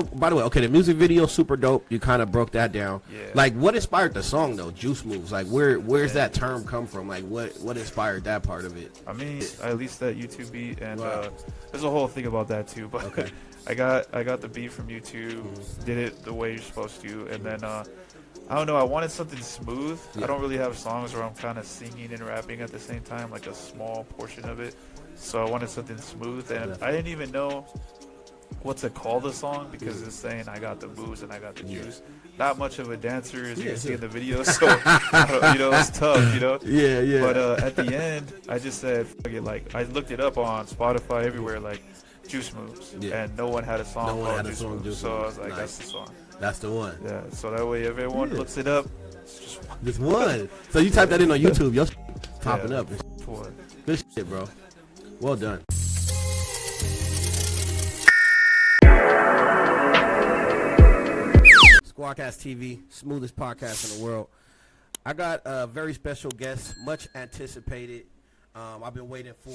by the way, okay, the music video super dope. You kind of broke that down. Yeah. Like, what inspired the song though? Juice Moves. Like, where's that term come from? Like, what inspired that part of it? I mean, I released that YouTube beat, and Wow. there's a whole thing about that too. But Okay. I got the beat from YouTube, did it the way you're supposed to, and then I don't know. I wanted something smooth. Yeah. I don't really have songs where I'm kind of singing and rapping at the same time, like a small portion of it. So I wanted something smooth, and I didn't even know what to call the song because it's saying I got the moves and I got the juice. Not much of a dancer as you can see in the video, so it's tough, Yeah. But at the end, I just said, fuck it. Like, I looked it up on Spotify everywhere, like Juice Moves, and no one had a song called Juice Moves. So I was like, that's the song. That's the one. Yeah. So that way, if everyone looks it up, it's just one. So you type that in on YouTube, your popping up. Good shit, bro. Well done. SquadCastTV, smoothest podcast in the world. I got a very special guest, much anticipated. I've been waiting for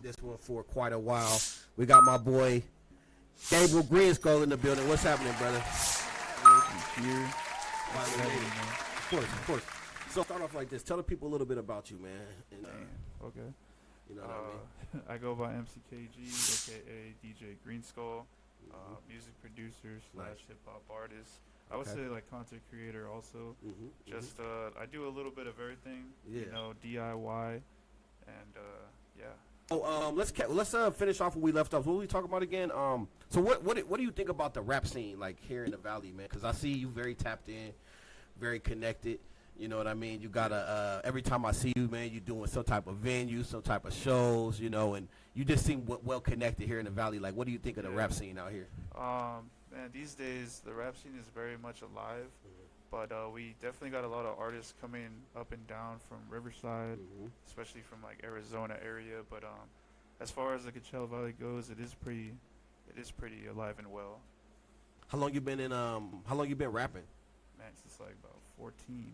this one for quite a while. We got my boy Gabriel Greenskull in the building. What's happening, brother? Here. Of course. So start off like this. Tell the people a little bit about you, man. And, Okay. you know what I mean? I go by MCKG, aka DJ Greenskull, music producer / hip hop artist. I would say like content creator also. Just I do a little bit of everything. Yeah. DIY, and yeah. Oh, let's finish off where we left off. What were we talking about again? So what do you think about the rap scene like here in the Valley, man? Because I see you very tapped in, very connected. You know what I mean? You got every time I see you, man, you're doing some type of venue, some type of shows, and you just seem well connected here in the Valley. Like, what do you think of the rap scene out here? Man, these days the rap scene is very much alive, but we definitely got a lot of artists coming up and down from Riverside, especially from like Arizona area. But as far as the Coachella Valley goes, it is pretty alive and well. How long you been rapping? Man, since like about 14.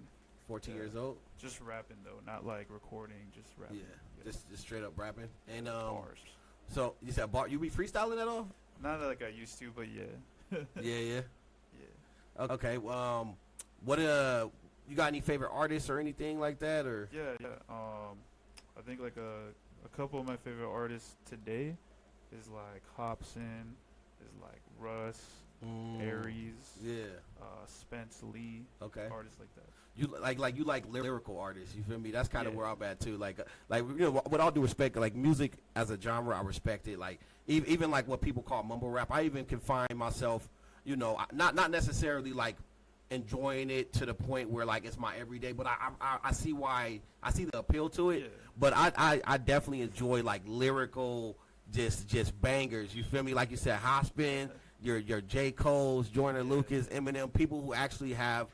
14 years old? Just rapping though, not like recording, just rapping. Yeah. Just straight up rapping. And bars. So you said you be freestyling at all? Not like I used to, but yeah. Yeah. Okay. What you got any favorite artists or anything like that, or? Yeah. I think like a couple of my favorite artists today is like Hobson, is like Russ, Aries, Spence Lee, artists like that. You like lyrical artists, you feel me? That's kind of where I'm at too. Like with all due respect, like music as a genre, I respect it. Like even like what people call mumble rap, I even can find myself, not necessarily like enjoying it to the point where like it's my everyday, but I see the appeal to it. Yeah. But I definitely enjoy like lyrical, just bangers. You feel me? Like you said, Hospin, your J. Cole's, Joyner Lucas, Eminem, people who actually have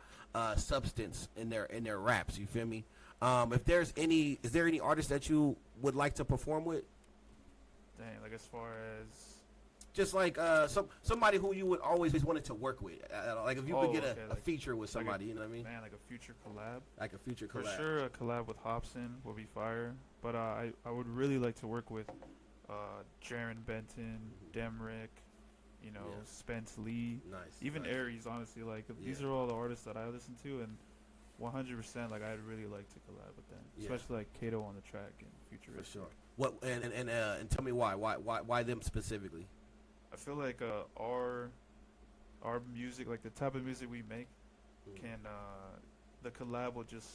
substance in their raps. You feel me? Is there any artist that you would like to perform with? Dang, like as far as just like somebody who you would always wanted to work with. Like if you could get a feature with somebody, you know what I mean? Man, like a future collab. Like a future collab. For sure, a collab with Hobson would be fire. But I would really like to work with Jaron Benton, Demrick, Spence Lee, even Aries. Honestly, like these are all the artists that I listen to, and 100%, like I'd really like to collab with them, especially like Kato on the track and Futuristic. For sure. What and tell me why them specifically? I feel like our music, like the type of music we make, can the collab will just.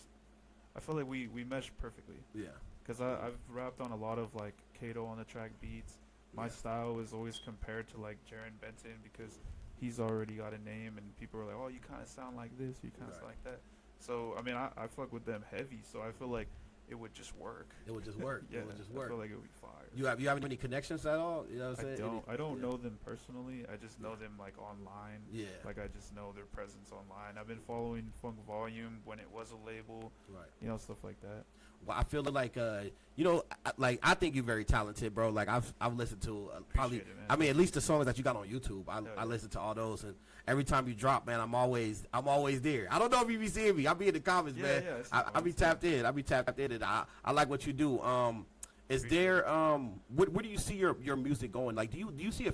I feel like we mesh perfectly. Yeah. Because I've rapped on a lot of like Kato on the track beats. My style is always compared to like Jaron Benton because he's already got a name and people are like, oh, you kind of sound like this, you kind of sound like that. So I mean, I fuck with them heavy, so I feel like it would just work. It would just work. Yeah, it would just work. I feel like it would be fire. You have any connections at all? You know what I'm saying? I don't know them personally. I just know them like online. Yeah. Like I just know their presence online. I've been following Funk Volume when it was a label. Right. Stuff like that. Well, I feel like I think you're very talented, bro. Like I've listened to probably at least the songs that you got on YouTube. I listen to all those, and every time you drop, man, I'm always there. I don't know if you be seeing me. I be in the comments, man. Yeah, I be tapped in. And I like what you do. Is there where do you see your music going? Like do you see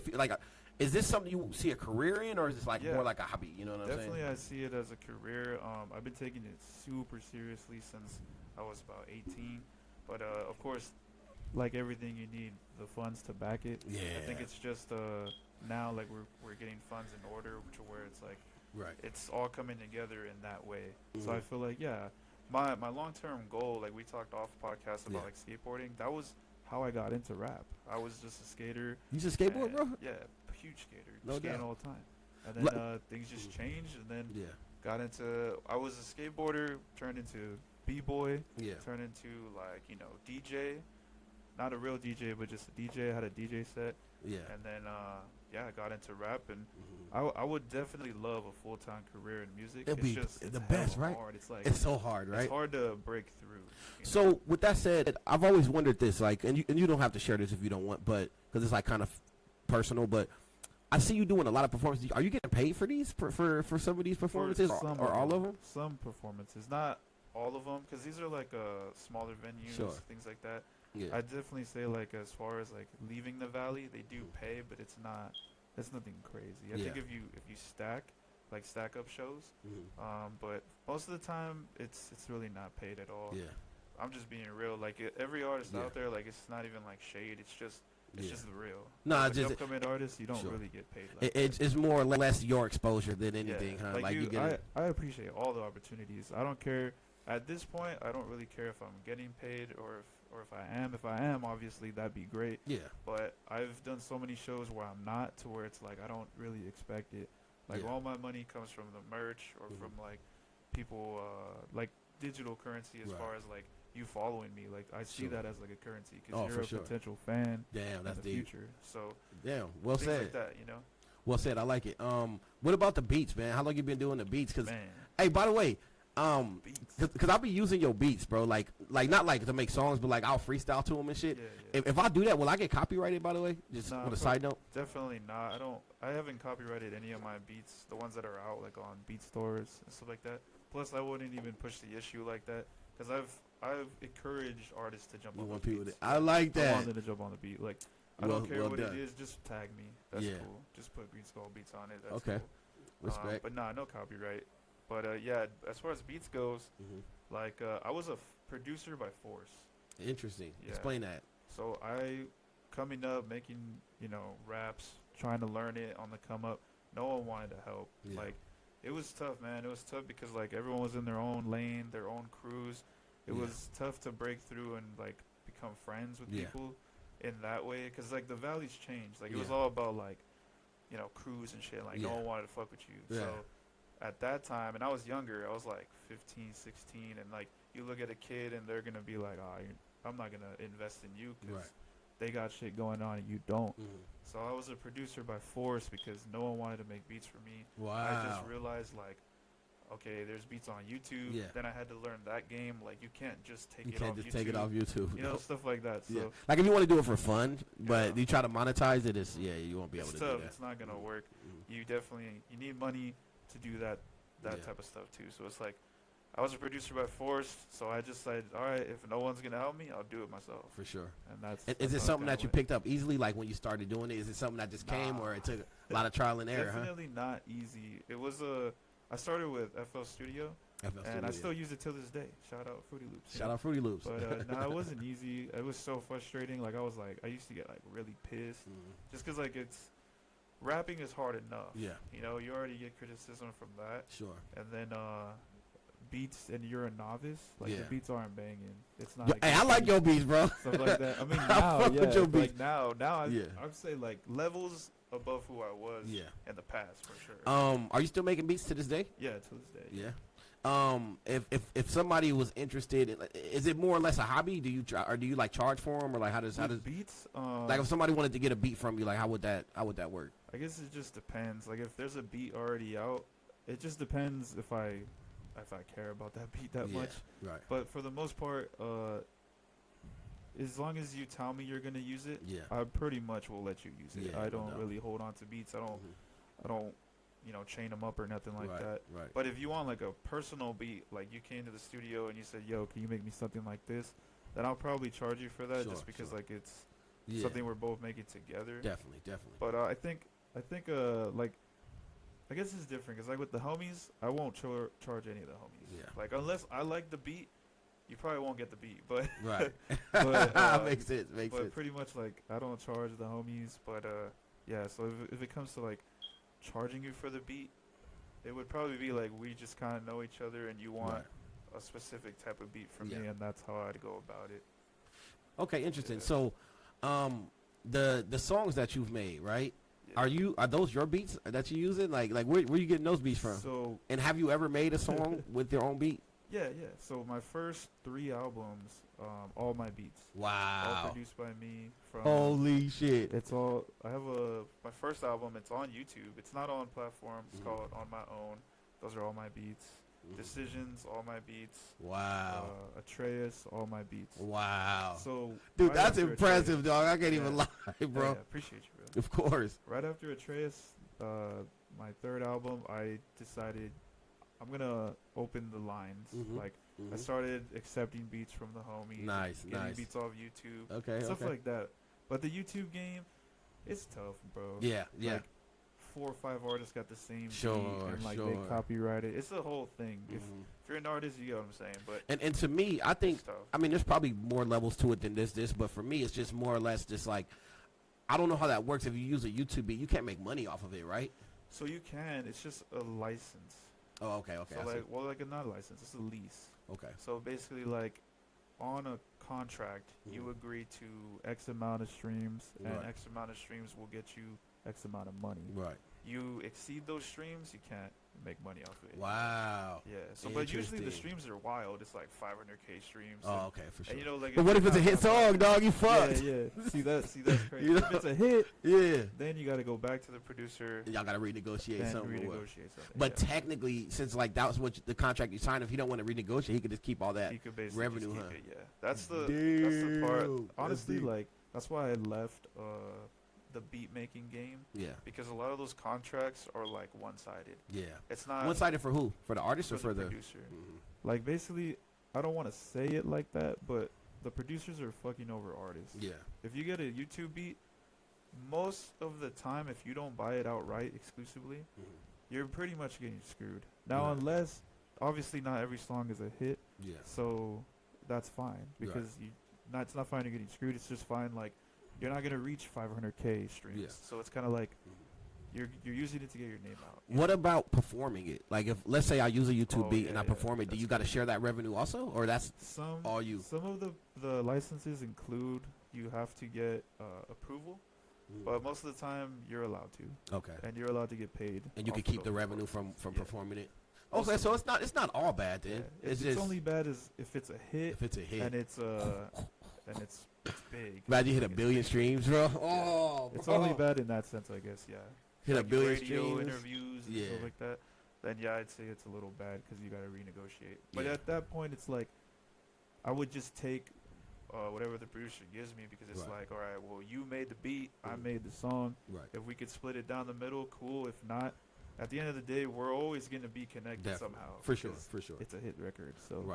Is this something you see a career in, or is this like more like a hobby? You know what I'm saying? Definitely, I see it as a career. I've been taking it super seriously since I was about 18. But of course, like everything, you need the funds to back it. Yeah. I think it's just now like we're getting funds in order to where it's like it's all coming together in that way. So I feel like my long-term goal, like we talked off podcast about like skateboarding, that was how I got into rap. I was just a skater. You just skateboard, bro? Yeah, huge skater. No skating doubt. all the time. And then things just changed, and then got into. I was a skateboarder, turned into b-boy. Turned into like DJ, not a real DJ, but just a DJ. I had a DJ set. And then I got into rap, and I would definitely love a full-time career in music. It'd be it's the best, right? Hard. It's like it's so hard, right? It's hard to break through. So with that said, I've always wondered this, like, and you don't have to share this if you don't want, but because it's like kind of personal, but I see you doing a lot of performances. Are you getting paid for these for some of these performances, or all of them? Some performances, not all of them, because these are like smaller venues, things like that. I definitely say like as far as like leaving the valley, they do pay, but it's nothing crazy. I think if you stack up shows, but most of the time it's really not paid at all. I'm just being real. Like every artist out there, like it's not even like shade. It's just the real. No, like, just upcoming artists, you don't really get paid. Like it's more or less your exposure than anything, huh? Like you get I appreciate all the opportunities. I don't care. At this point, I don't really care if I'm getting paid or if I am. If I am, obviously that'd be great. But I've done so many shows where I'm not, to where it's like I don't really expect it. Like all my money comes from the merch or from like people like digital currency as far as like you following me. Like I see that as like a currency because you're a potential fan. Damn, that's in the future. So well said. Like that, Well said. I like it. What about the beats, man? How long you been doing the beats? Cause hey, by the way, cause I'll be using your beats, bro. Like not like to make songs, but like I'll freestyle to them and shit. If I do that, will I get copyrighted? By the way, just on a side note. Definitely not. I haven't copyrighted any of my beats, the ones that are out like on beat stores and stuff like that. Plus, I wouldn't even push the issue like that, cause I've encouraged artists to jump on the beats. I like that. I want them to jump on the beat. Like I don't care what it is, just tag me. That's cool. Just put Greenskull beats on it. That's cool. Respect. But no copyright. But as far as beats goes, like I was a producer by force. Interesting. Explain that. So I coming up, making raps, trying to learn it on the come up. No one wanted to help. Like it was tough, man. It was tough because like everyone was in their own lane, their own crews. It was tough to break through and like become friends with people in that way. Cause like the valley's changed. Like it was all about like crews and shit. Like no one wanted to fuck with you. So at that time, and I was younger, I was like 15, 16, and like you look at a kid and they're gonna be like, I'm not gonna invest in you because they got shit going on and you don't. So I was a producer by force because no one wanted to make beats for me. I just realized like, okay, there's beats on YouTube. Then I had to learn that game. Like you can't just take it off YouTube. Take it off YouTube. Stuff like that. So like if you want to do it for fun, but you try to monetize it, you won't be able to do that. It's not gonna work. You need money to do that type of stuff too. So it's like I was a producer by force, so I just said, all right, if no one's gonna help me, I'll do it myself. For sure. And that's is it something that you picked up easily, like when you started doing it? Is it something that just came, or it took a lot of trial and error? Definitely not easy. It was I started with FL Studio, and I still use it till this day. Shout out Fruity Loops. Shout out Fruity Loops. But no, it wasn't easy. It was so frustrating. Like I used to get like really pissed, just because like rapping is hard enough. You already get criticism from that. Sure. And then beats, and you're a novice. Like the beats aren't banging. It's not. Hey, I like your beats, bro. Stuff like that. I mean, now, with your beats. Like now, I'd say like levels above who I was in the past for sure. Are you still making beats to this day? Yeah, to this day. Yeah. If somebody was interested, is it more or less a hobby? Do you like charge for them, or like how does beats? Like if somebody wanted to get a beat from you, like how would that work? I guess it just depends. Like if there's a beat already out, it just depends if I care about that beat that much. Right. But for the most part, as long as you tell me you're gonna use it, I pretty much will let you use it. I don't really hold on to beats. I don't chain them up or nothing like that. Right. But if you want like a personal beat, like you came to the studio and you said, "Yo, can you make me something like this?" Then I'll probably charge you for that, just because like it's something we're both making together. Definitely. But I think I think like I guess it's different because like with the homies, I won't charge any of the homies. Yeah. Like unless I like the beat, you probably won't get the beat. But Right. but Makes sense. Makes but sense. pretty much like I don't charge the homies. But yeah. So if it comes to like charging you for the beat, it would probably be like we just kind of know each other and you want a specific type of beat from me, and that's how I'd go about it. Okay, interesting. So, the songs that you've made, right? Yeah. Are those your beats that you using? Like where you getting those beats from? So, and have you ever made a song with your own beat? Yeah. So my first 3 albums, all my beats. Wow. All produced by me. Holy shit! It's all. I have my first album. It's on YouTube. It's not on platforms. It's called On My Own. Those are all my beats. Decisions, all my beats. Wow. Atreus, all my beats. Wow. So, dude, that's impressive, dog. I can't even lie, bro. Yeah, appreciate you, bro. Of course. Right after Atreus, my 3rd album, I decided I'm gonna open the lines. Like I started accepting beats from the homies. Getting beats off YouTube. Okay. Stuff like that. But the YouTube game, it's tough, bro. Yeah. Like, 4 or 5 artists got the same beat and like they copyright it. It's a whole thing. If you're an artist, you get what I'm saying. But and to me, I think there's probably more levels to it than this. But for me, it's just more or less just like I don't know how that works. If you use a YouTube beat, you can't make money off of it, right? So you can. It's just a license. Oh, okay. So like not a license. It's a lease. Okay. So basically, like on a contract, you agree to X amount of streams, and X amount of streams will get you X amount of money. Right. You exceed those streams, you can't make money off of it. Wow. Yeah. So, but usually the streams are wild. It's like 500K streams. Oh, okay, for sure. And, you know, like, but what if it's a hit song, dog? You fucked. Yeah. See that's crazy. You know? If it's a hit, then you got to go back to the producer. Y'all got to renegotiate something. But yeah. technically, since like that was what the contract you signed, if he don't want to renegotiate, he could just keep all that revenue. Just keep it, yeah. That's the part. Honestly, like that's why I left the beat making game. Yeah. Because a lot of those contracts are like one-sided. Yeah. It's not one-sided for who? For the artist or for the producer? Like basically, I don't want to say it like that, but the producers are fucking over artists. Yeah. If you get a YouTube beat, most of the time, if you don't buy it outright exclusively, you're pretty much getting screwed. Now, unless obviously not every song is a hit. Yeah. So that's fine because it's not fine you're getting screwed. It's just fine like. You're not gonna reach 500K streams, so it's kind of like you're using it to get your name out. What about performing it? Like, if let's say I use a YouTube beat and I perform it, do you got to share that revenue also, or that's all you? Some of the licenses include you have to get approval, but most of the time you're allowed to. Okay. And you're allowed to get paid. And you can keep the revenue from performing it. Okay, so it's not all bad then. Yeah. It's just only bad is if it's a hit. If it's a hit. And it's it's big. Glad you hit 1 billion streams, bro. Oh, it's only bad in that sense, I guess. Yeah. Hit like 1 billion radio streams. Interviews and stuff like that. Then I'd say it's a little bad because you got to renegotiate. But at that point, it's like I would just take whatever the producer gives me because it's like, all right, well, you made the beat, I made the song. Right. If we could split it down the middle, cool. If not, at the end of the day, we're always going to be connected somehow. For sure. It's a hit record. So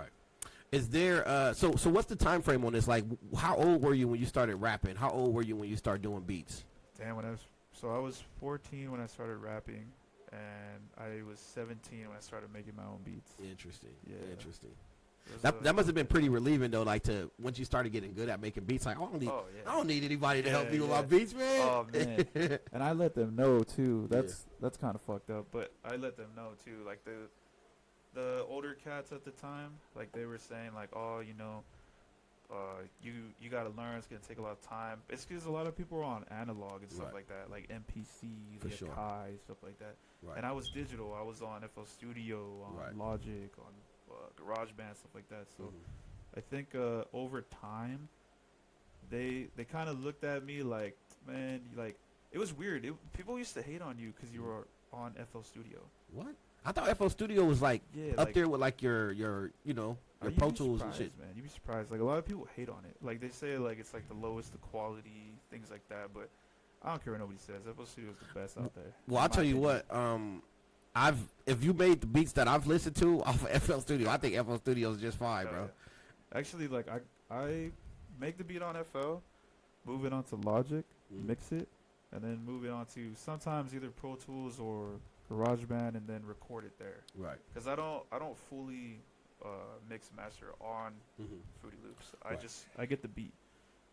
Is there so what's the time frame on this? Like, how old were you when you started rapping? How old were you when you started doing beats? Damn, I was 14 when I started rapping, and I was 17 when I started making my own beats. Interesting. Yeah. Interesting. That must have been pretty relieving though, like to once you started getting good at making beats, like I don't need anybody to help me with my beats, man. Oh man. And I let them know too. That's kind of fucked up, but I let them know too. Like the older cats at the time, like they were saying like, oh, you know, you gotta learn. It's gonna take a lot of time. It's because a lot of people are on analog and stuff like that, like MPCs, Kai, stuff like that. Right. And I was digital. I was on FL Studio, on Logic, on GarageBand, stuff like that. So I think over time, they kind of looked at me like, man, like it was weird. People used to hate on you because you were on FL Studio. What? I thought FL Studio was like up there with like your you know your Pro Tools and shit. Man, you'd be surprised. Like a lot of people hate on it. Like they say like it's like the lowest the quality, things like that. But I don't care what nobody says. FL Studio is the best out there. Well, I'll tell you what. If you made the beats that I've listened to off of FL Studio, I think FL Studio is just fine, bro. Actually, like I make the beat on FL, move it onto Logic, mix it, and then moving on to sometimes either Pro Tools or GarageBand, and then record it there. Right. Because I don't fully mix master on Fruity Loops. I get the beat.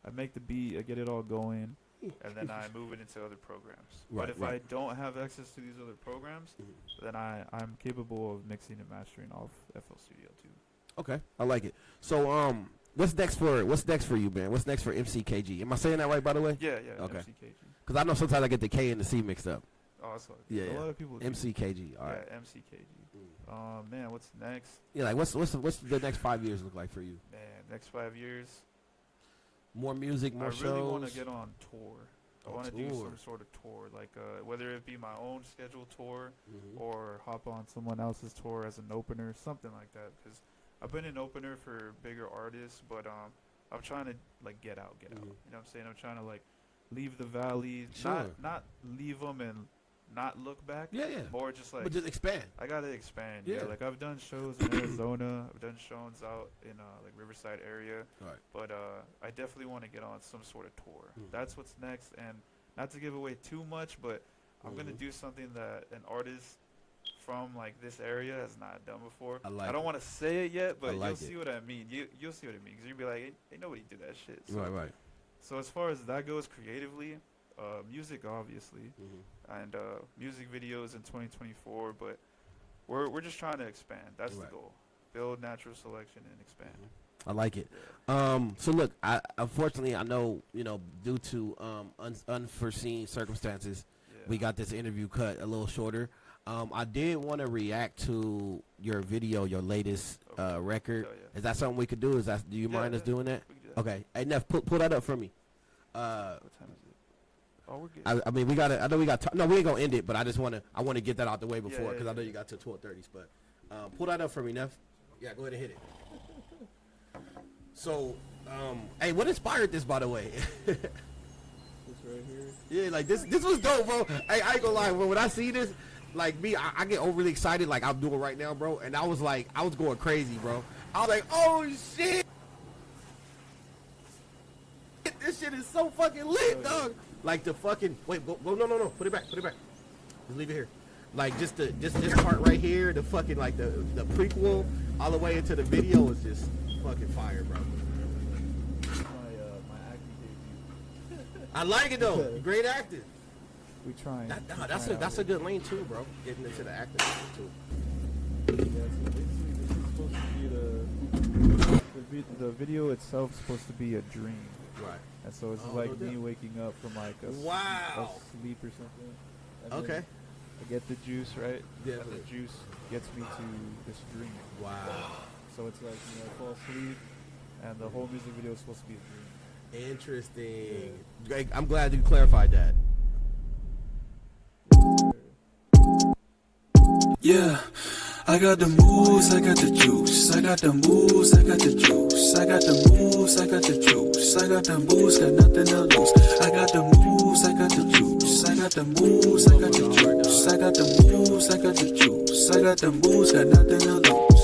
I make the beat. I get it all going, and then I move it into other programs. Right, but if I don't have access to these other programs, then I'm capable of mixing and mastering off FL Studio too. Okay, I like it. So what's next for you, man? What's next for MCKG? Am I saying that right, by the way? Yeah. Okay. MCKG. Because I know sometimes I get the K and the C mixed up. Oh, that's what Yeah. a lot of people do. MCKG. All right. Yeah, MCKG. Man, what's next? Yeah, like what's the next 5 years look like for you? Man, next 5 years. More music, more shows. I really want to get on tour. I want to do tour. some sort of tour, like whether it be my own scheduled tour or hop on someone else's tour as an opener, something like that. Because I've been an opener for bigger artists, but I'm trying to like get out. You know what I'm saying? I'm trying to like leave the valley, not leave them and not look back. Yeah. More just like, but just expand. I gotta expand. Yeah. Like I've done shows in Arizona. I've done shows out in like Riverside area. Right. But I definitely want to get on some sort of tour. That's what's next. And not to give away too much, but I'm gonna do something that an artist from like this area has not done before. I don't want to say it yet, but you'll see what I mean. You'll see what it means. You'll be like, ain't nobody did that shit. So, Right. So as far as that goes creatively, music obviously, and music videos in 2024. But we're just trying to expand. That's the goal. Build natural selection and expand. I like it. Yeah. So look, unfortunately I know due to unforeseen circumstances, we got this interview cut a little shorter. I did want to react to your video, your latest record. Is that something we could do? Do you mind us doing that? We can do that. Okay. Hey, Neff, pull that up for me. What time is it? Oh, we're good. I mean, we got. I know we got. No, we ain't gonna end it, but I want to get that out the way before because I know you got to 12:30s. But pull that up for me, Neff. Yeah, go ahead and hit it. So, hey, what inspired this, by the way? This right here. Yeah, like this was dope, bro. Hey, I ain't gonna lie, bro. When I see this, like me, I get overly excited, like I'm doing right now, bro. And I was going crazy, bro. I was like, oh shit, this shit is so fucking lit, dog. Like the fucking go, no, put it back. Just leave it here. Like just this part right here, the fucking like the prequel all the way into the video is just fucking fire, bro. My acting debut. I like it though. Great acting. We trying. That's a good lane too, bro. Getting into the acting too. Yeah, so basically this is supposed to be the video itself is supposed to be a dream. Right. And so it's like me waking up from like a sleep or something. And okay. I get the juice, right? Yeah. And the juice gets me to this dream. Wow. So it's like, I fall asleep and the whole music video is supposed to be a dream. Interesting. Yeah. I'm glad you clarified that. Yeah. I got the moves, I got the juice. I got the moves, I got the juice. I got the moves, I got the juice. I got the moves, got nothing to lose. I got the moves, I got the juice. I got the moves, I got the juice. I got the moves, I got the juice. I got the moves, got nothing to lose.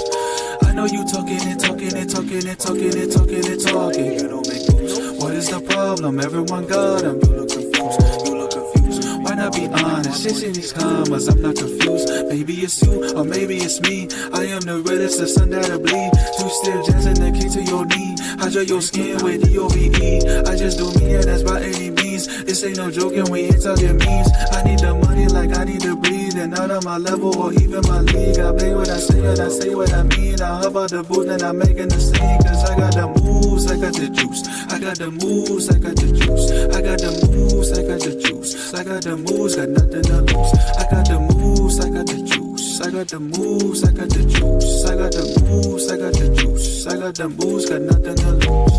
I know you talking and talking and talking and talking and talking and talking. You don't make moves. What is the problem? Everyone got them. You look confused. You look confused. Why not be honest? Chasing these commas, I'm not confused. Maybe it's you, or maybe it's me. I am the realest, the sun that'll bleed. Two step jazzing the kick to your knee. Hydrate your skin with DOVE. I just do me, and that's by any means. This ain't no joking, we ain't talking memes. I need the money like I need to breathe. And out of my level or even my league. I play what I say, and I say what I mean. I hop out the booth and I'm making the scene. Cause I got the moves, I got the juice. I got the moves, I got the juice. I got the moves, I got the juice. I got the moves, got nothing to lose. I got the moves, I got the juice. I got the moves, I got the juice. I got the moves, I got the juice. I got the moves, got nothing to lose.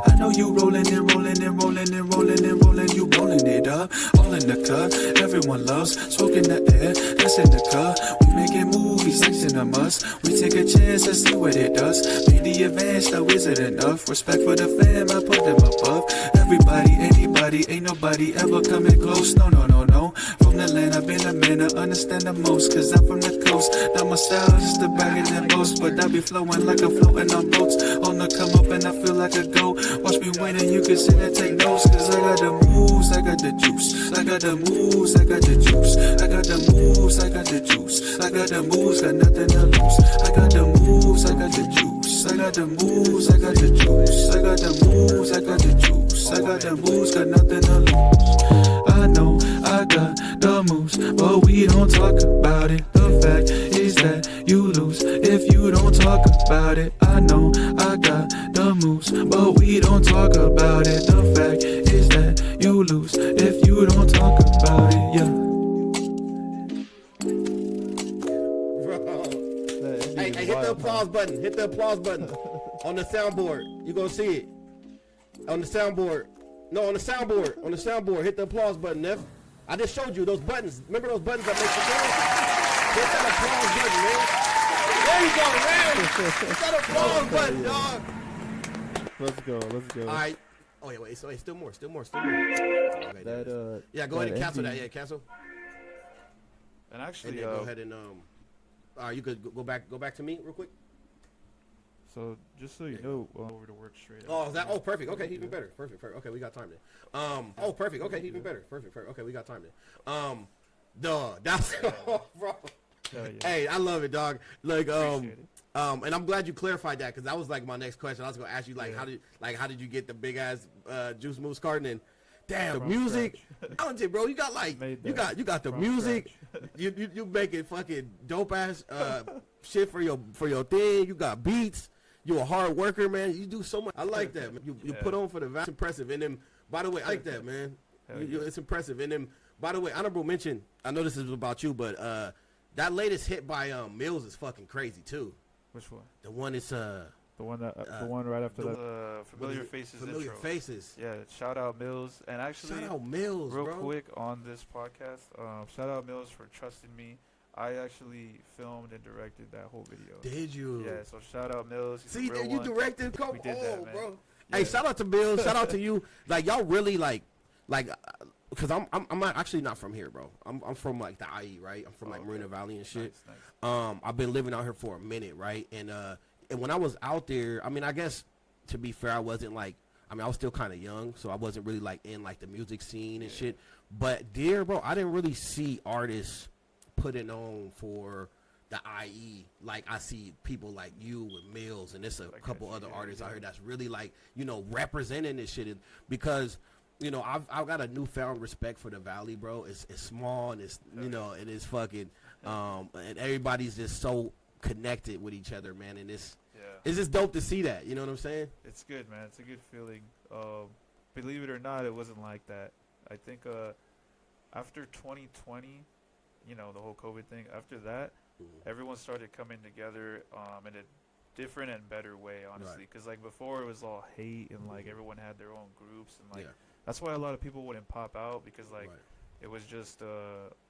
I know you rolling and rolling and rolling and rolling and rolling. You rolling it up, all in the cup. Everyone loves smoking the air, that's in the cup. We making movies, sex in ain't a must. We take a chance and see what it does. Made the advance, now is it enough? Respect for the fam, I put them above. Everybody, anybody, ain't nobody ever coming close. No, no, no, no. From the land, I've been a man to understand the most. Cause I'm from the coast. Now my style is just a bag and boast. But I be flowing like I'm floating on boats. On the come up and I feel like a goat. Watch me win and you can sit and take notes. Cause I got the moves, I got the juice. I got the moves, I got the juice. I got the moves, I got the juice. I got the moves, got nothing to lose. I got the moves, I got the juice. I got the moves, I got the juice. I got the moves, I got the juice. I got the moves, got nothing to lose. I know I got the moves, but we don't talk about it. The fact is that you lose if you don't talk about it. I know I got the moves, but we don't talk about it. The fact is that you lose if you don't talk about it. Yeah. Hey, hit the applause button. Hit the applause button on the soundboard. You gonna see it on the soundboard. No, on the soundboard. On the soundboard. Hit the applause button, Neff. I just showed you those buttons. Remember those buttons that make the sound? Hit that applause button, man. There you go, man. Hit that applause button, dog. Let's go. Let's go. All right. Oh yeah, wait. So hey, still more. Okay, yeah, go ahead and cancel that. Yeah, cancel. And actually, go ahead and all right, you could go back to me real quick. So just so you know, over to work straight. Oh, is that? Oh, perfect. Okay, even better. Perfect. Okay, we got time then. Oh, perfect. Okay, even better. Perfect. Okay, we got time then. That's bro. Yeah. Hey, I love it, dog. Like, and I'm glad you clarified that because that was like my next question. I was gonna ask you how did you get the big ass Juice Moose carton and damn the music. I don't bro, you got like you got the music. You making fucking dope ass shit for your thing. You got beats. You a hard worker, man. You do so much. I like that, man. You put on for the value. It's impressive. And then, by the way, I like that, man. It's impressive. And then, by the way, honorable mention. I know this is about you, but that latest hit by Mills is fucking crazy too. Which one? The one is the one right after the Familiar Faces Familiar intro. Faces. Yeah, shout out Mills. And actually, shout out Mills, real bro. quick on this podcast, shout out Mills for trusting me. I actually filmed and directed that whole video. Did you? Yeah, so shout out Mills. See, you directed. Come on, bro. Yeah. Hey, shout out to Mills. Shout out to you. Like y'all really like, because I'm not actually not from here, bro. I'm from like the IE, right? I'm from like Marina Valley and shit. Nice. I've been living out here for a minute, right? And when I was out there, I mean, I guess to be fair, I wasn't like, I mean, I was still kind of young, so I wasn't really like in like the music scene and shit. But there, bro, I didn't really see artists putting on for the IE like I see people like you with Mills and there's a couple other artists out here that's really like, you know, representing this shit because, you know, I've got a newfound respect for the Valley, bro. It's small and it's, you know, and it's fucking and everybody's just so connected with each other, man, and it's just dope to see that, you know what I'm saying? It's good, man. It's a good feeling. Believe it or not, it wasn't like that. I think after 2020, you know, the whole COVID thing, after that, everyone started coming together in a different and better way, honestly. Because, like, before it was all hate and, like, everyone had their own groups. And, like, that's why a lot of people wouldn't pop out because, like, it was just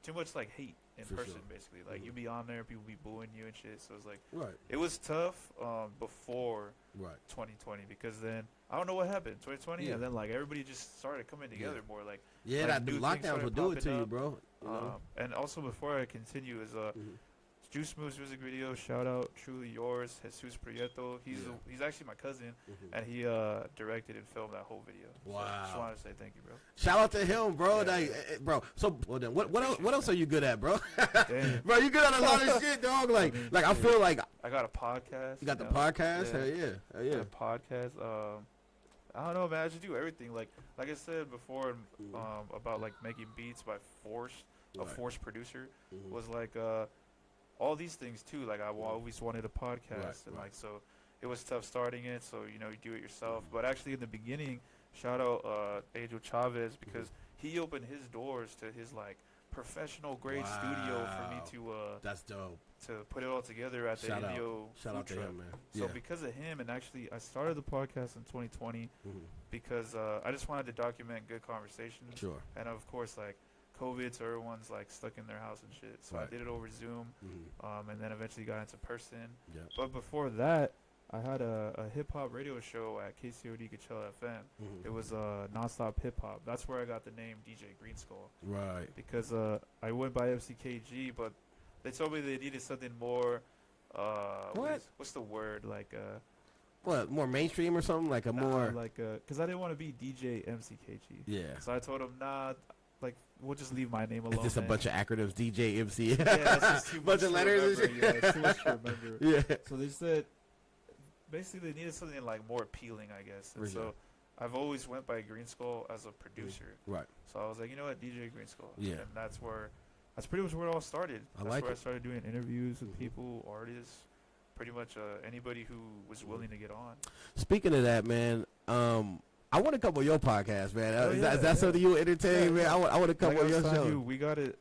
too much, like, hate in person, basically. Like, you'd be on there, people be booing you and shit. So, it's like, it was tough before 2020 because then, I don't know what happened, 2020, and then, like, everybody just started coming together more. Like, that lockdowns will do it to you, bro. You know? And also, before I continue, is Juice Moose music video. Shout out, Truly Yours, Jesus Prieto. He's actually my cousin, and he directed and filmed that whole video. Wow! So just wanted to say thank you, bro. Shout out to him, bro. Bro. So well then, what else are you good at, bro? Bro, you good at a lot of shit, dog. Like, I feel like I got a podcast. You got the podcast? Hell yeah. I got a podcast. I don't know, man. I just do everything. Like I said before, about like making beats by force. A force producer was like all these things too. Like I always wanted a podcast, and like so it was tough starting it. So you know you do it yourself. But actually in the beginning, shout out Angel Chavez because he opened his doors to his like professional grade studio for me to that's dope to put it all together at the Indio Shout out to him, man. So because of him, and actually I started the podcast in 2020 because I just wanted to document good conversations. Sure. And of course, like COVID, so everyone's like stuck in their house and shit. So I did it over Zoom, and then eventually got into person. Yep. But before that, I had a hip hop radio show at KCOD Coachella FM. It was nonstop hip hop. That's where I got the name DJ Greenskull. Right. Because I went by MCKG, but they told me they needed something more. What's the word? Like what, more mainstream or something? Like a more like because I didn't want to be DJ MCKG. Yeah. So I told them, nah, like we'll just leave my name alone. It's just a bunch of acronyms, DJ, MC. Yeah, it's just too bunch of letters. Yeah, it's too much to remember. Yeah. So they said basically they needed something like more appealing, I guess. And so I've always went by Greenskull as a producer. Right. So I was like, you know what, DJ Greenskull. Yeah. And that's pretty much where it all started. That's where I started doing interviews with people, artists, pretty much anybody who was willing to get on. Speaking of that, man, I want to come on your podcast, man. Is that something you entertain, man? I want to come on your show. We got it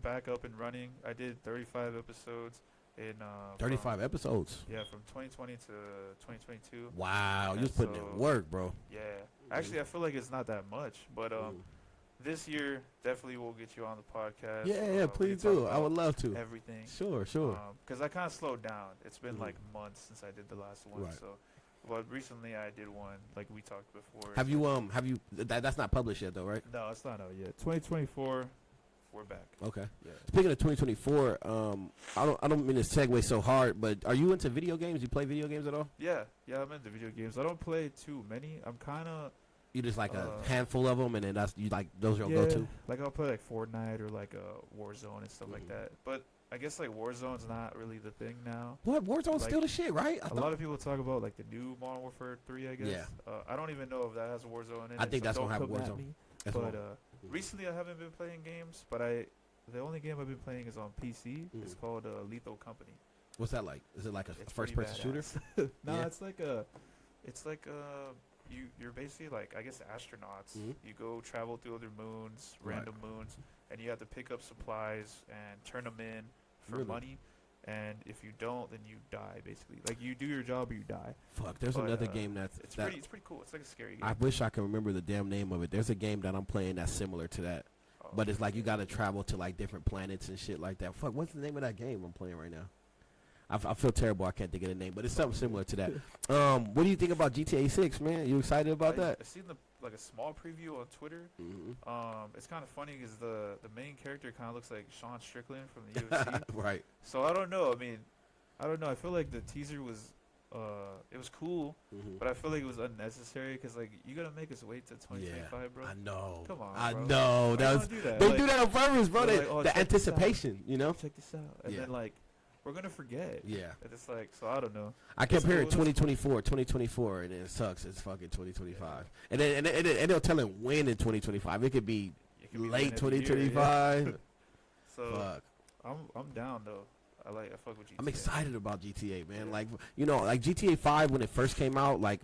back up and running. I did 35 episodes. 35 episodes? Yeah, from 2020 to 2022. Wow, you was putting in work, bro. Yeah. Actually, I feel like it's not that much, but this year, definitely we'll get you on the podcast. Yeah, please do. I would love to. Everything. Sure. Because I kind of slowed down. It's been like months since I did the last one. Right. So, but recently I did one, like we talked before. Have you? That's not published yet, though, right? No, it's not out yet. 2024, we're back. Okay. Yeah. Speaking of 2024, I don't mean to segue so hard, but are you into video games? You play video games at all? Yeah, I'm into video games. I don't play too many. I'm kind of. You just like a handful of them, and then those are your go-to? Like I'll play like Fortnite or like Warzone and stuff like that. But I guess like Warzone's not really the thing now. What? Warzone's still the shit, right? A lot of people talk about like the new Modern Warfare 3, I guess. Yeah. I don't even know if that has Warzone in it. I think that's gonna have Warzone. But recently I haven't been playing games, but the only game I've been playing is on PC. It's called Lethal Company. What's that like? Is it like a first-person shooter? No, it's like you're basically like, I guess, astronauts. You go travel through other moons, random moons, and you have to pick up supplies and turn them in for money. And if you don't, then you die, basically. Like, you do your job or you die. Fuck, there's another game that's... It's pretty cool. It's like a scary game. I wish I could remember the damn name of it. There's a game that I'm playing that's similar to that. But it's like you got to travel to, like, different planets and shit like that. Fuck, what's the name of that game I'm playing right now? I feel terrible. I can't think of the name, but it's something similar to that. What do you think about GTA 6, man? You excited about that? I've seen a small preview on Twitter. It's kind of funny because the main character kind of looks like Sean Strickland from the UFC. Right. So I don't know. I mean, I don't know. I feel like the teaser was it was cool, but I feel like it was unnecessary because like you gotta make us wait till 2025, bro. I know. Come on, I bro. know. They do that on purpose, bro. The anticipation, you know. Check this out, and then like. We're going to forget. Yeah. And it's like, so I don't know. I kept hearing 2024, and it sucks. It's fucking 2025. Yeah. And they'll tell him when in 2025. It could be late 2025. Yeah. So I'm down, though. I fuck with GTA. I'm excited about GTA, man. Yeah. Like, you know, like GTA 5 when it first came out, like,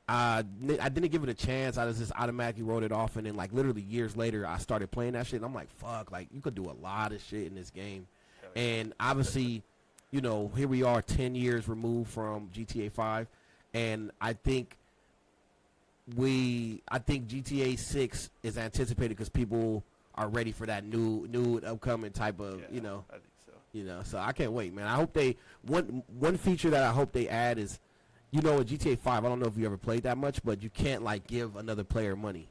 I didn't give it a chance. I just automatically wrote it off, and then, like, literally years later, I started playing that shit, and I'm like, fuck, like, you could do a lot of shit in this game. And obviously... You know, here we are 10 years removed from GTA 5, and I think GTA 6 is anticipated because people are ready for that new upcoming type of, you know. I think so. You know, so I can't wait, man. I hope one feature that I hope they add is, you know, in GTA 5, I don't know if you ever played that much, but you can't, like, give another player money.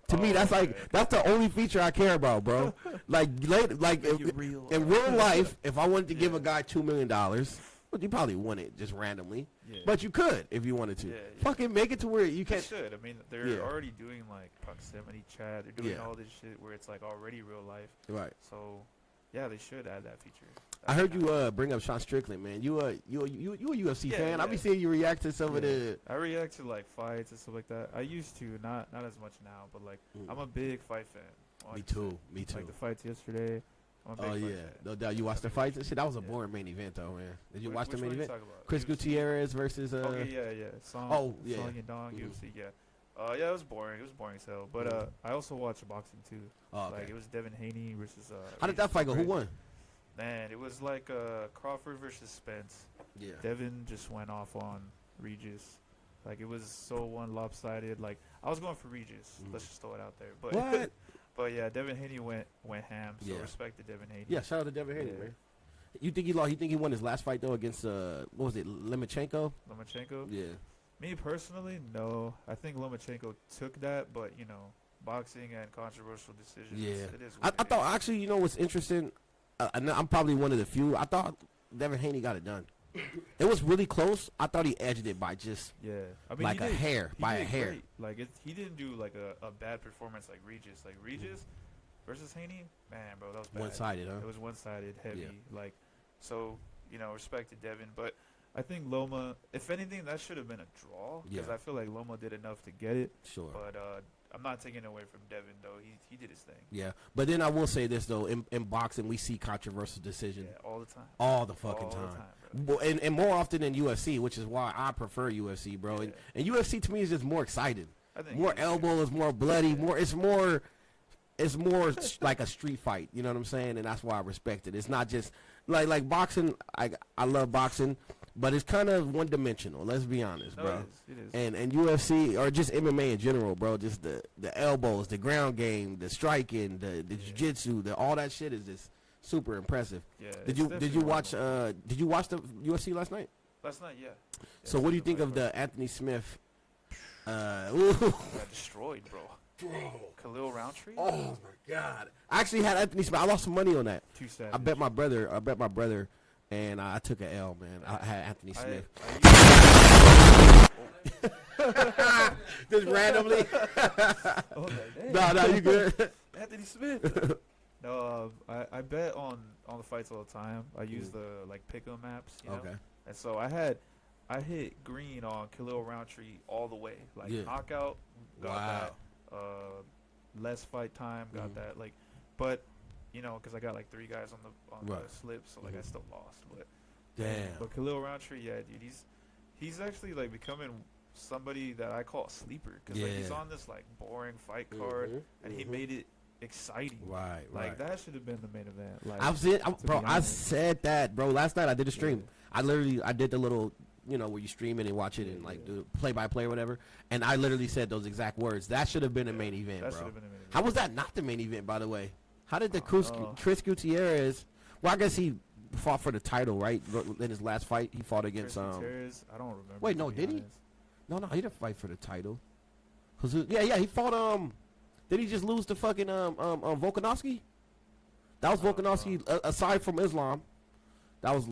To me, that's that's the only feature I care about, bro. Like in real life, if I wanted to give a guy $2 million, well, you probably won it just randomly. Yeah. But you could if you wanted to. Yeah. Fucking make it to where you can't. They should. I mean, they're already doing like proximity chat. They're doing all this shit where it's like already real life. Right. So, yeah, they should add that feature. I heard you bring up Sean Strickland, man. You a UFC fan? Yeah. I be seeing you react to some of the. I react to like fights and stuff like that. I used to, not as much now, but like I'm a big fight fan. Me too. Like the fights yesterday. Oh yeah, no doubt. You watched the fights and shit. That was a boring main event though, man. Did you watch the main event? Chris Gutierrez versus. Okay, yeah. Song Yadong, UFC, yeah. Yeah, it was boring. It was boring as hell. But I also watched boxing too. Oh, okay. Like it was Devin Haney versus. How did that fight go? Who won? Man, it was like Crawford versus Spence. Yeah. Devin just went off on Regis. Like, it was so lopsided. Like, I was going for Regis. Let's just throw it out there. But what? But yeah, Devin Haney went ham. So respect to Devin Haney. Yeah, shout out to Devin Haney, man. You think he lost? You think he won his last fight though against what was it, Lomachenko? Lomachenko. Yeah. Me personally, no. I think Lomachenko took that, but you know, boxing and controversial decisions. Yeah. It is I thought actually, you know what's interesting? I'm probably one of the few. I thought Devin Haney got it done. It was really close. I thought he edged it by just I mean, like a hair, by a hair. Great. Like he didn't do like a bad performance like Regis. Like Regis versus Haney, man, bro, that was bad. One-sided, huh? It was one-sided, heavy. Like, so you know, respect to Devin, but I think Loma, if anything, that should have been a draw because I feel like Loma did enough to get it. Sure. But I'm not taking away from Devin though. He did his thing. Yeah, but then I will say this though: in boxing, we see controversial decisions all the time, all the fucking time, bro. And more often than UFC, which is why I prefer UFC, bro. And UFC to me is just more exciting. I think more elbows, more bloody, more. It's more like a street fight. You know what I'm saying? And that's why I respect it. It's not just like boxing. I love boxing. But it's kind of one-dimensional. Let's be honest, bro. It is. And UFC or just MMA in general, bro. Just the elbows, the ground game, the striking, the jiu-jitsu, all that shit is just super impressive. Yeah. Did you watch the UFC last night? Last night, yeah. So what do you think of the Anthony Smith? Got destroyed, bro. Khalil Roundtree. Oh my God! I actually had Anthony Smith. I lost some money on that. Too sad. I bet my brother. And I took an L, man. I had Anthony Smith. Just randomly. No, you good. Anthony Smith. No, I bet on the fights all the time. I use the pick'em apps. You know? Okay. And so I hit green on Khalil Roundtree all the way. Knockout, got that. Less fight time, got that. But. You know, because I got 3 guys on the slip, so I still lost. But damn. But Khalil Roundtree, yeah, dude, he's actually becoming somebody that I call a sleeper because he's on this boring fight card, and he made it exciting. Right. That should have been the main event. I said that, bro. Last night I did a stream. I did the little. You know, where you stream it and watch it and do play-by-play or whatever. And I literally said those exact words. That should have been a main event, bro. How was that not the main event, by the way? How did the Chris Gutierrez? Well, I guess he fought for the title, right? In his last fight, he fought against Gutierrez. I don't remember. Wait, no, did he? No, he didn't fight for the title. Yeah, he fought. Did he just lose to fucking Volkanovski? That was Volkanovski. Aside from Islam, that was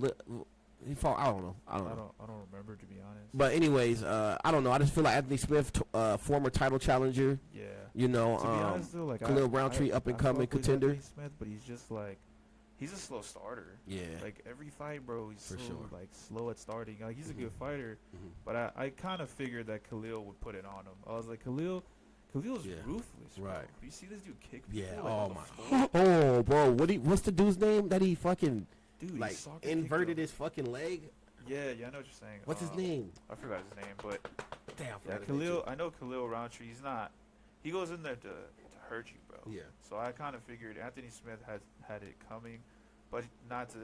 he fought. I don't know. I don't remember, to be honest. But anyways, I don't know. I just feel like Anthony Smith, former title challenger. Yeah. You know, to be honest, though, Khalil Roundtree, up and coming contender. Smith, but he's just he's a slow starter. Yeah. Every fight, bro, he's slow at starting. He's a good fighter, but I kind of figured that Khalil would put it on him. I was like, Khalil's ruthless, bro. Right. You see this dude kick people? Yeah. Oh my. Oh, bro. What's the dude's name that he fucking inverted his fucking leg? Yeah, I know what you're saying. What's his name? I forgot his name, but damn. Khalil. I know Khalil Roundtree. He's not. He goes in there to hurt you, bro. Yeah. So I kind of figured Anthony Smith had it coming, but not to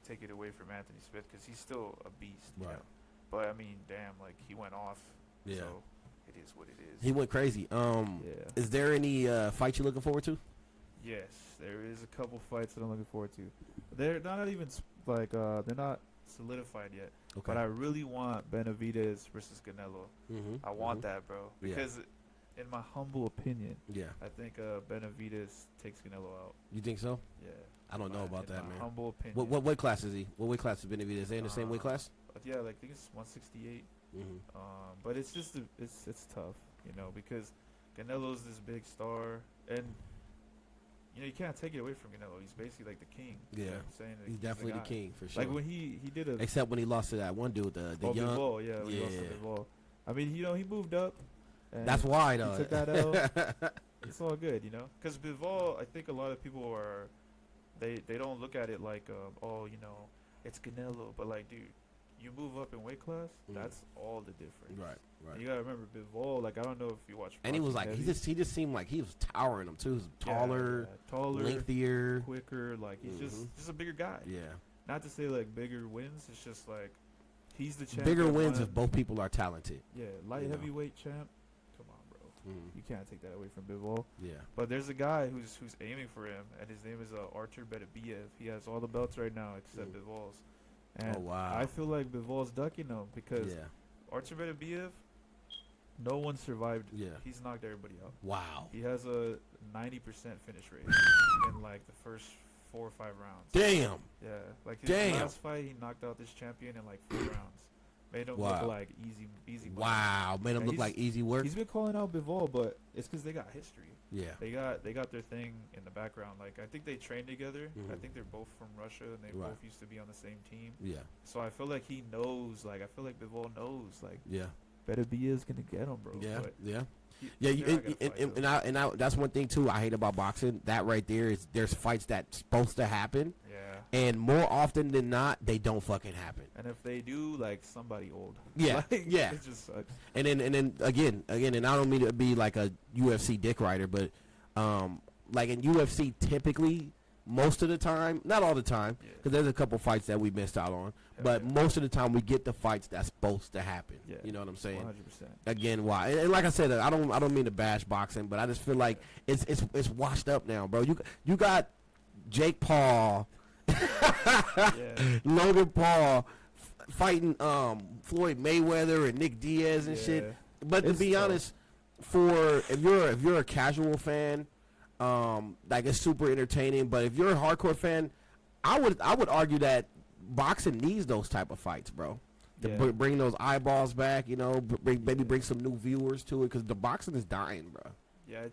take it away from Anthony Smith because he's still a beast. Right. You know? But I mean, damn, he went off. Yeah. So it is what it is. He went crazy. Is there any fight you're looking forward to? Yes, there is a couple fights that I'm looking forward to. They're not even they're not solidified yet. Okay. But I really want Benavidez versus Canelo. I want that, bro, because. In my humble opinion, I think Benavidez takes Canelo out. You think so? Yeah. I don't know about that, man. Humble opinion. What weight class is he? What weight class is Benavidez? They in the same weight class? Yeah, I think it's 168. But it's just it's tough, because Canelo's this big star, and you can't take it away from Canelo. He's basically the king. Yeah, you know what I'm saying? He's definitely the king for sure. When he did a except when he lost to that one dude, the young. Bivol, when he lost to Bivol. I mean, he moved up. That's why, though. He took that L. It's all good, because Bivol, I think a lot of people they don't look at it it's Canelo, but dude, you move up in weight class, that's all the difference. Right. And you gotta remember Bivol, I don't know if you watch. And he was he just seemed like he was towering him too. He was taller, lengthier, quicker. He's just a bigger guy. Yeah. Not to say bigger wins. It's just he's the champ. Bigger wins if both people are talented. Yeah, light heavyweight champ. You can't take that away from Bivol. Yeah. But there's a guy who's aiming for him, and his name is Artur Beterbiev. He has all the belts right now except Bivol's. And I feel like Bivol's ducking him because Artur Beterbiev, no one survived. Yeah. He's knocked everybody out. Wow. He has a 90% finish rate in like the first 4 or 5 rounds. Damn. Yeah. Like his last fight, he knocked out this champion in like 4 rounds. Made him look like easy. Wow. Made him look like easy work. He's been calling out Bivol, but it's because they got history. Yeah. They got their thing in the background. Like I think they trained together. I think they're both from Russia and they both used to be on the same team. Yeah. So I feel like he knows. Like I feel like Bivol knows. Like Beterbiev is gonna get him, bro. Yeah. And that's one thing too I hate about boxing. That right there is there's fights that's supposed to happen. Yeah. And more often than not, they don't fucking happen. And if they do, like somebody old. Yeah. Like, yeah. It just sucks. And then again, and I don't mean to be like a UFC dick rider, but like in UFC, typically most of the time, not all the time, because there's a couple fights that we missed out on, but most of the time we get the fights that's supposed to happen. Yeah. You know what I'm saying? 100%. Again, why? And like I said, I don't mean to bash boxing, but I just feel like it's washed up now, bro. You got Jake Paul, Logan Paul fighting Floyd Mayweather and Nick Diaz and shit. But to be honest, if you're a casual fan, like it's super entertaining. But if you're a hardcore fan, I would argue that boxing needs those type of fights, bro. To bring those eyeballs back, you know, bring some new viewers to it, because the boxing is dying, bro. Yeah,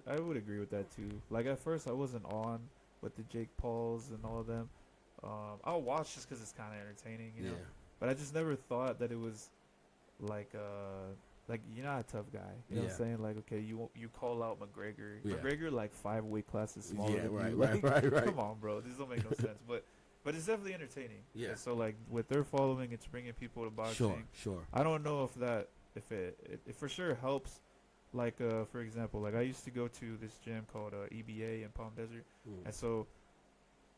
I would agree with that too. Like at first I wasn't on with the Jake Pauls and all of them. I'll watch just because it's kind of entertaining, you know. But I just never thought that it was like you're not a tough guy. You know what I'm saying? Like, okay, you call out McGregor. McGregor like 5 weight classes smaller than you. Like, right. Come on, bro. This don't make no sense. But it's definitely entertaining. Yeah. And so like with their following, it's bringing people to boxing. Sure. I don't know if it for sure helps. Like for example, like I used to go to this gym called EBA in Palm Desert, and so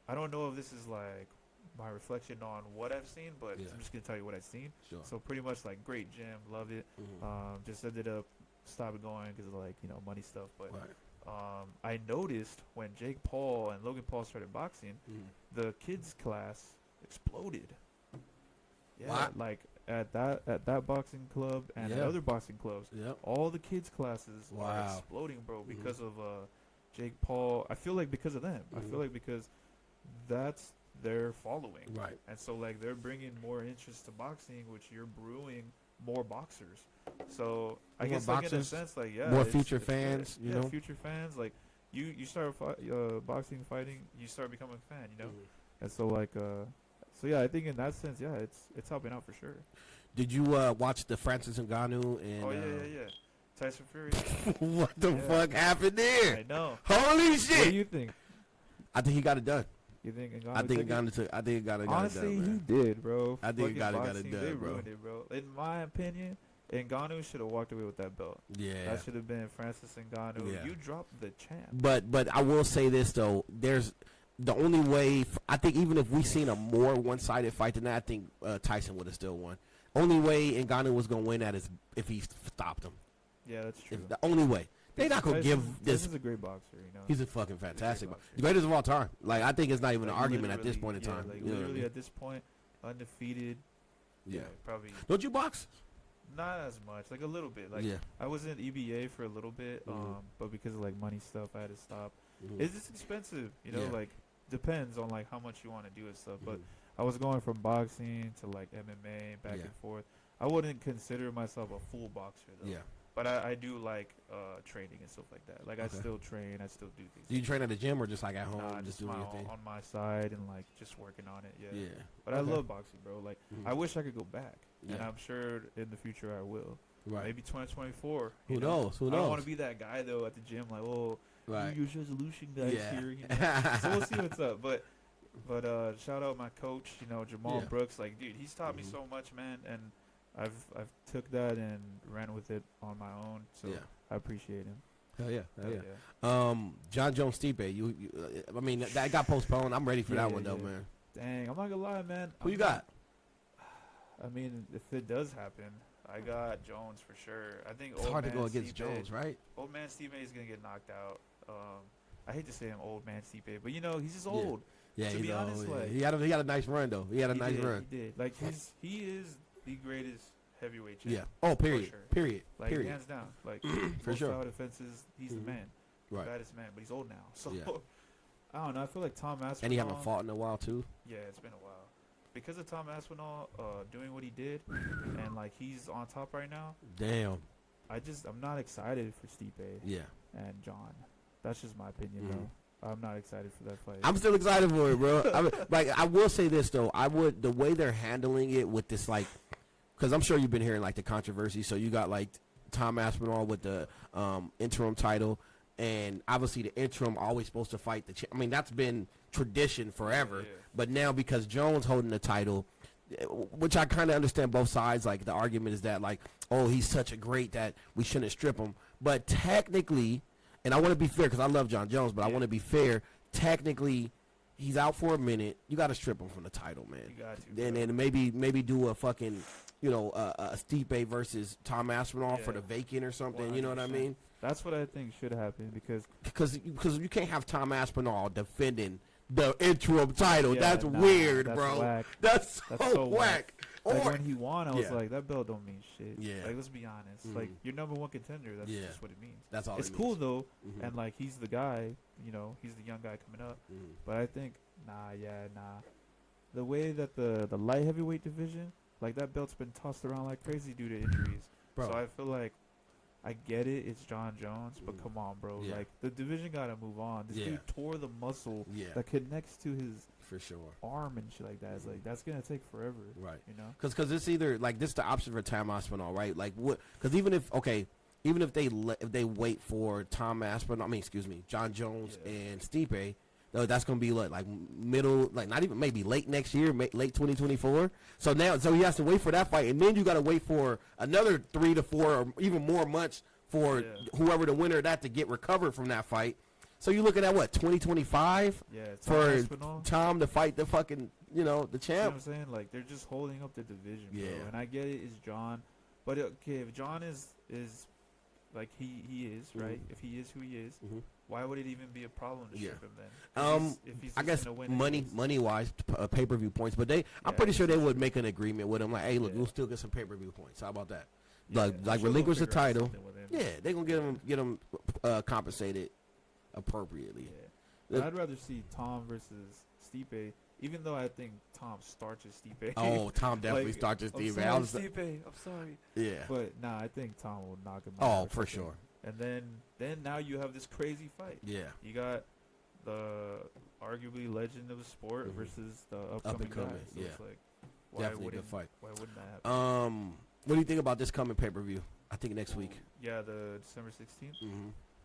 I don't know if this is like my reflection on what I've seen, but I'm just gonna tell you what I've seen. Sure. So pretty much like great gym, loved it. Just ended up stopping going because of like money stuff. But I noticed when Jake Paul and Logan Paul started boxing, the kids class exploded. Yeah, like at that boxing club and at other boxing clubs, all the kids classes are exploding, bro, because of Jake Paul. I feel like because of them. I feel like because that's their following, right? And so like they're bringing more interest to boxing, which you're brewing more boxers. So I guess like in a sense, like more future fans, you know, future fans. Like you start boxing, fighting, you start becoming a fan, you know. And so like so yeah, I think in that sense, it's helping out for sure. Did you watch the Francis Ngannou and? Oh yeah. Tyson Fury. What the fuck happened there? I know. Holy shit! What do you think? I think he got it done. You think Ngannou? I think Ngannou got it done. Honestly, he did, bro. I think he got it done, they bro. Ruined it, bro. In my opinion, Ngannou should have walked away with that belt. Yeah, that should have been Francis Ngannou. Yeah. You dropped the champ. But I will say this though, there's the only way. I think even if we seen a more one-sided fight than that, I think Tyson would have still won. Only way Ngannou was gonna win that is if he stopped him. Yeah, that's true. The only way. They're not gonna give this. He's a great boxer, you know. He's a fucking fantastic boxer. The greatest of all time. Like I think it's not even an argument at this point in time. Like literally at this point, undefeated. Yeah, probably. Don't you box? Not as much, like a little bit. Like I was in EBA for a little bit, but because of like money stuff, I had to stop. It's just expensive, you know. Like depends on like how much you want to do and stuff. But I was going from boxing to like MMA back and forth. I wouldn't consider myself a full boxer though. Yeah. But I do like training and stuff like that. Like I still train, I still do things. Do you train at the gym or just like at home? Nah, just doing your thing on my side and like just working on it. Yeah. But I love boxing, bro. Like I wish I could go back, and I'm sure in the future I will. Right. Maybe 2024. Who knows? Who knows? I don't want to be that guy though at the gym. Like, New Year's resolution guys here. You know? So we'll see what's up. But shout out my coach, Jamal Brooks. Like, dude, he's taught me so much, man, and I've took that and ran with it on my own, so I appreciate him. Hell yeah. John Jones Stipe, I mean that got postponed. I'm ready for that one though, man. Dang, I'm not gonna lie, man. Who you got? I mean, if it does happen, I got Jones for sure. I think It's hard to go against Jones, right? Old man Stipe is gonna get knocked out. I hate to say him, old man Stipe, but you know he's just old. Yeah, to he's be honest, old. like He had a nice run though. He had a nice run. He did. Like he is the greatest heavyweight champ. Yeah. Oh, period. Sure. Period. Like period. hands down. Like for sure. Style defenses, he's the man. Right. Baddest man, but he's old now. So Yeah. I don't know. I feel like Tom Aspinall. And he haven't fought in a while too. Yeah, it's been a while. Because of Tom Aspinall doing what he did, and like he's on top right now. Damn. I'm not excited for Stipe. Yeah. And John. That's just my opinion, though. I'm not excited for that fight. I'm still excited for it, bro. I will say this though. The way they're handling it with this, like, because I'm sure you've been hearing like the controversy. So you got like Tom Aspinall with the interim title, and obviously the interim always supposed to fight the. I mean, that's been tradition forever. Yeah. But now because Jones holding the title, which I kind of understand both sides. Like the argument is that like, oh, he's such a great that we shouldn't strip him. But technically, and I want to be fair because I love John Jones, but I want to be fair. Technically, he's out for a minute. You got to strip him from the title, man. You got to. And then maybe do a fucking, a Stipe versus Tom Aspinall for the vacant or something. 100%. You know what I mean? That's what I think should happen because you can't have Tom Aspinall defending the interim title. That's weird, that's bro. Whack. That's so whack. Like when he won, I was like, that belt don't mean shit. Yeah. Like, let's be honest. Like, you're number one contender. That's just what it means. That's all. It's cool though, and like he's the guy. He's the young guy coming up. But I think nah. The way that the light heavyweight division, like that belt's been tossed around like crazy due to injuries. Bro. So I feel like I get it. It's John Jones, but come on, bro. Yeah. Like the division gotta move on. This dude tore the muscle that connects to his arm and shit like that. It's like that's gonna take forever, right? Because it's either like this is the option for Tom Aspinall, right? Like what? Because even if they wait for Tom Aspinall, John Jones and Stipe. That's gonna be like middle, like not even maybe late next year, late 2024. So he has to wait for that fight, and then you got to wait for another 3 to 4 or even more months for whoever the winner of that to get recovered from that fight. So you're looking at what 2025 for Aspinall. Tom to fight the fucking the champ. You know what I'm saying? Like they're just holding up the division, bro. And I get it, it's John, but okay, if John is like he is right, if he is who he is. Why would it even be a problem to strip him then? If he's I guess money wise, pay-per-view points. But I'm pretty sure they would make an agreement with him. Like, hey, look, we'll still get some pay-per-view points. How about that? Like relinquish the title. Yeah, they're gonna get him compensated appropriately. Yeah. But I'd rather see Tom versus Stipe, even though I think Tom starches Stipe. Oh, Tom definitely starches Stipe. I'm sorry. Yeah. But I think Tom will knock him Oh, out. for sure. And then now you have this crazy fight. Yeah. You got the arguably legend of the sport versus the upcoming guy. So it's like, definitely a good fight. Why wouldn't that happen? What do you think about this coming pay-per-view? I think next week. Yeah, the December 16th.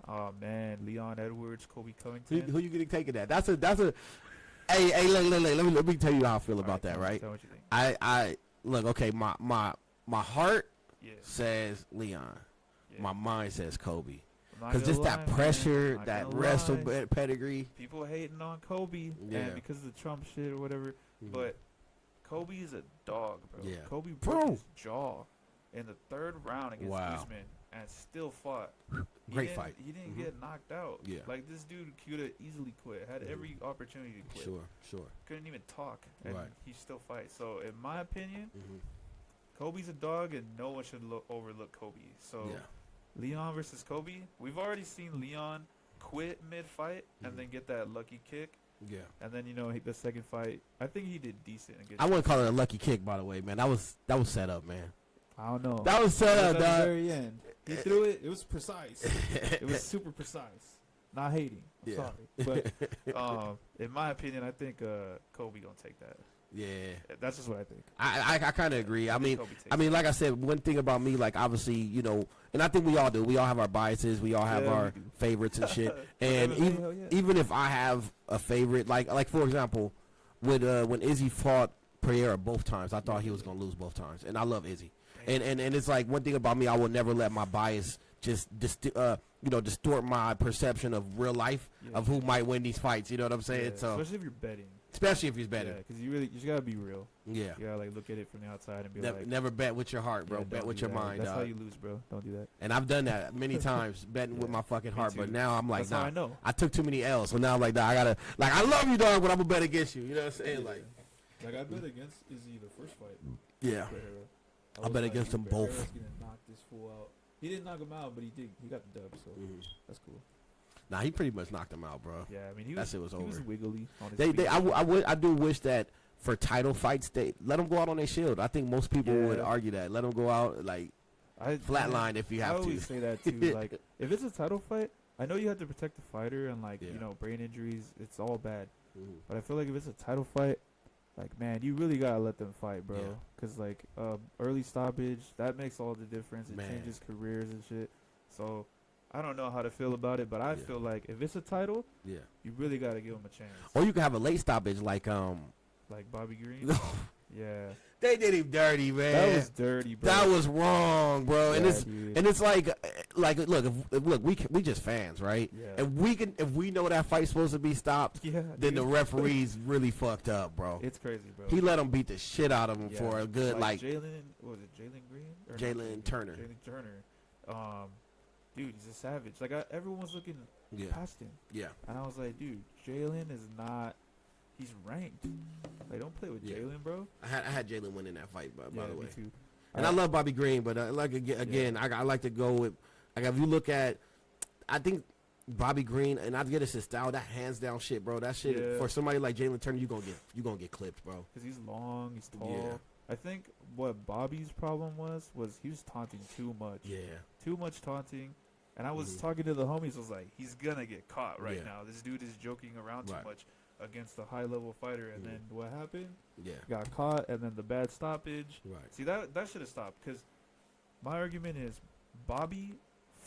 Oh man, Leon Edwards, Colby Covington. Who you gonna take in that? That's a. Hey, let me tell you how I feel about that. Right. Tell what you think. I look. Okay, my heart says Leon. Yeah. My mind says Colby. Because just that pressure, that wrestle pedigree. People hating on Colby, and because of the Trump shit or whatever. But Colby is a dog, bro. Yeah. Colby broke his jaw in the 3rd round against Usman and still fought. Great fight. He didn't get knocked out. Yeah. Like this dude could have easily quit. Had every opportunity to quit. Sure. Couldn't even talk, and he still fights. So in my opinion, Colby's a dog, and no one should overlook Colby. So. Yeah. Leon versus Colby. We've already seen Leon quit mid-fight and then get that lucky kick. Yeah. And then the second fight, I think he did decent. I wouldn't call it a lucky kick, by the way, man. That was set up, man. I don't know. That was set up, dog. At the very end, he threw it. It was precise. It was super precise. Not hating. I'm sorry, but in my opinion, I think Colby gonna take that. Yeah, that's just what I think. I kind of agree. I mean, like I said, one thing about me, like obviously, and I think we all do. We all have our biases. We all have our favorites and shit. And even if I have a favorite, like for example, when Izzy fought Pereira both times, I thought he was gonna lose both times, and I love Izzy. And it's like one thing about me, I will never let my bias just distort my perception of real life of who might win these fights. You know what I'm saying? So especially if you're betting. especially if he's betting. Yeah, because you just gotta be real. Yeah. You gotta like look at it from the outside and be Never bet with your heart, bro. Bet with your mind, That's dog. how you lose, bro. Don't do that. And I've done that many times, betting with my fucking heart. too. But now I'm like, That's how nah. I know. I took too many L's, so now I'm like, nah. I gotta, like, I love you, dog, but I'm gonna bet against you. You know what I'm saying? Like I bet against Izzy the first fight. yeah. I bet against them both. Gonna knock this fool out. He didn't knock him out, but he did. He got the dub, so that's cool. Nah, he pretty much knocked him out, bro. Yeah, I mean, that shit was over. He was wiggly on his feet. I do wish that for title fights, they let them go out on their shield. I think most people would argue that. Let them go out like flatline if you have to. I always say that too. Like, if it's a title fight, I know you have to protect the fighter and like you know, brain injuries. It's all bad. But I feel like if it's a title fight, like, man, you really gotta let them fight, bro. Yeah. Cause like early stoppage, that makes all the difference. It changes careers and shit. So I don't know how to feel about it, but I feel like if it's a title, you really gotta give them a chance. Or you can have a late stoppage like Bobby Green. Yeah. They did him dirty, man. That was dirty, bro. That was wrong, bro. Yeah, and it's like look, look, we just fans, right? Yeah. If we know that fight's supposed to be stopped, then the referees really fucked up, bro. It's crazy, bro. He let him beat the shit out of him for a good like Jalin. What was it, Jalin Green? Jalin Turner. Jalin Turner. Dude, he's a savage. Like everyone was looking past him. Yeah. And I was like, dude, Jalin is not. He's ranked. Like, don't play with Jalin, bro. I had Jalin winning that fight, by the way. Me too. And I love Bobby Green, but I like to go with. Like, if you look at, I think Bobby Green, and I get it's his style. That hands down shit, bro. That shit for somebody like Jalin Turner, you gonna get clipped, bro. Because he's long, he's tall. Yeah. I think what Bobby's problem was he was taunting too much. Yeah. Too much taunting. And I was talking to the homies. I was like, he's gonna get caught right now. This dude is joking around too much against a high level fighter. And then what happened? Yeah. Got caught, and then the bad stoppage. Right. See, that should have stopped. Because my argument is Bobby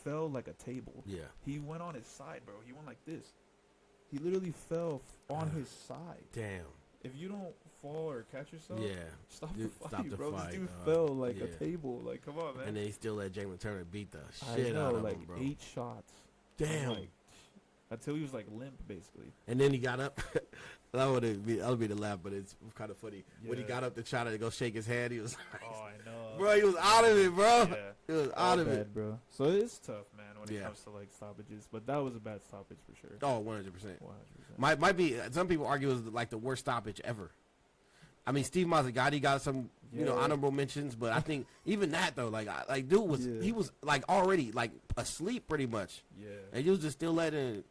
fell like a table. Yeah. He went on his side, bro. He went like this. He literally fell on his side. Damn. If you don't fall or catch yourself, stop the fight, bro. This dude fell like a table. Like, come on, man. And then he still let Jalin Turner beat the shit out of him, bro. 8 shots. Damn. Like, until he was like limp, basically. And then he got up. that would be the laugh, but it's kind of funny. When he got up to try to go shake his hand, he was like, oh, I know. Bro, he was out of it, bro. Yeah. He was out of it. Bro. So it's tough, man, when it comes to like stoppages. But that was a bad stoppage for sure. Oh, 100%. 100%. Might be, some people argue it was like the worst stoppage ever. I mean, Steve Mazzagatti got some, honorable mentions, but I think even that though, dude was he was like already like asleep pretty much. Yeah. And you was just still let him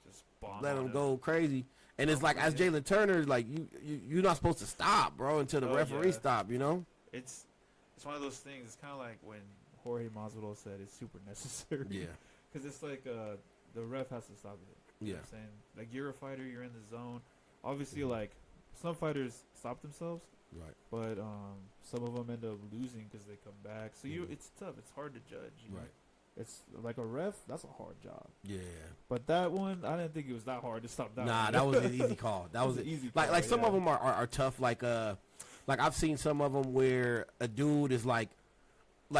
go crazy. And it's like as Jalin Turner, like you're not supposed to stop, bro, until the referee stop. You know. It's one of those things. It's kind of like when Jorge Masvidal said it's super necessary. Yeah. Because it's like the ref has to stop it. You know what I'm saying? Like, you're a fighter, you're in the zone. Obviously, like, some fighters stop themselves. Right. But some of them end up losing because they come back. So it's tough. It's hard to judge. You know? It's like a ref. That's a hard job. Yeah. But that one, I didn't think it was that hard to stop that. Nah, that was an easy call. That was an easy call. Like some of them are tough. Like I've seen some of them where a dude is like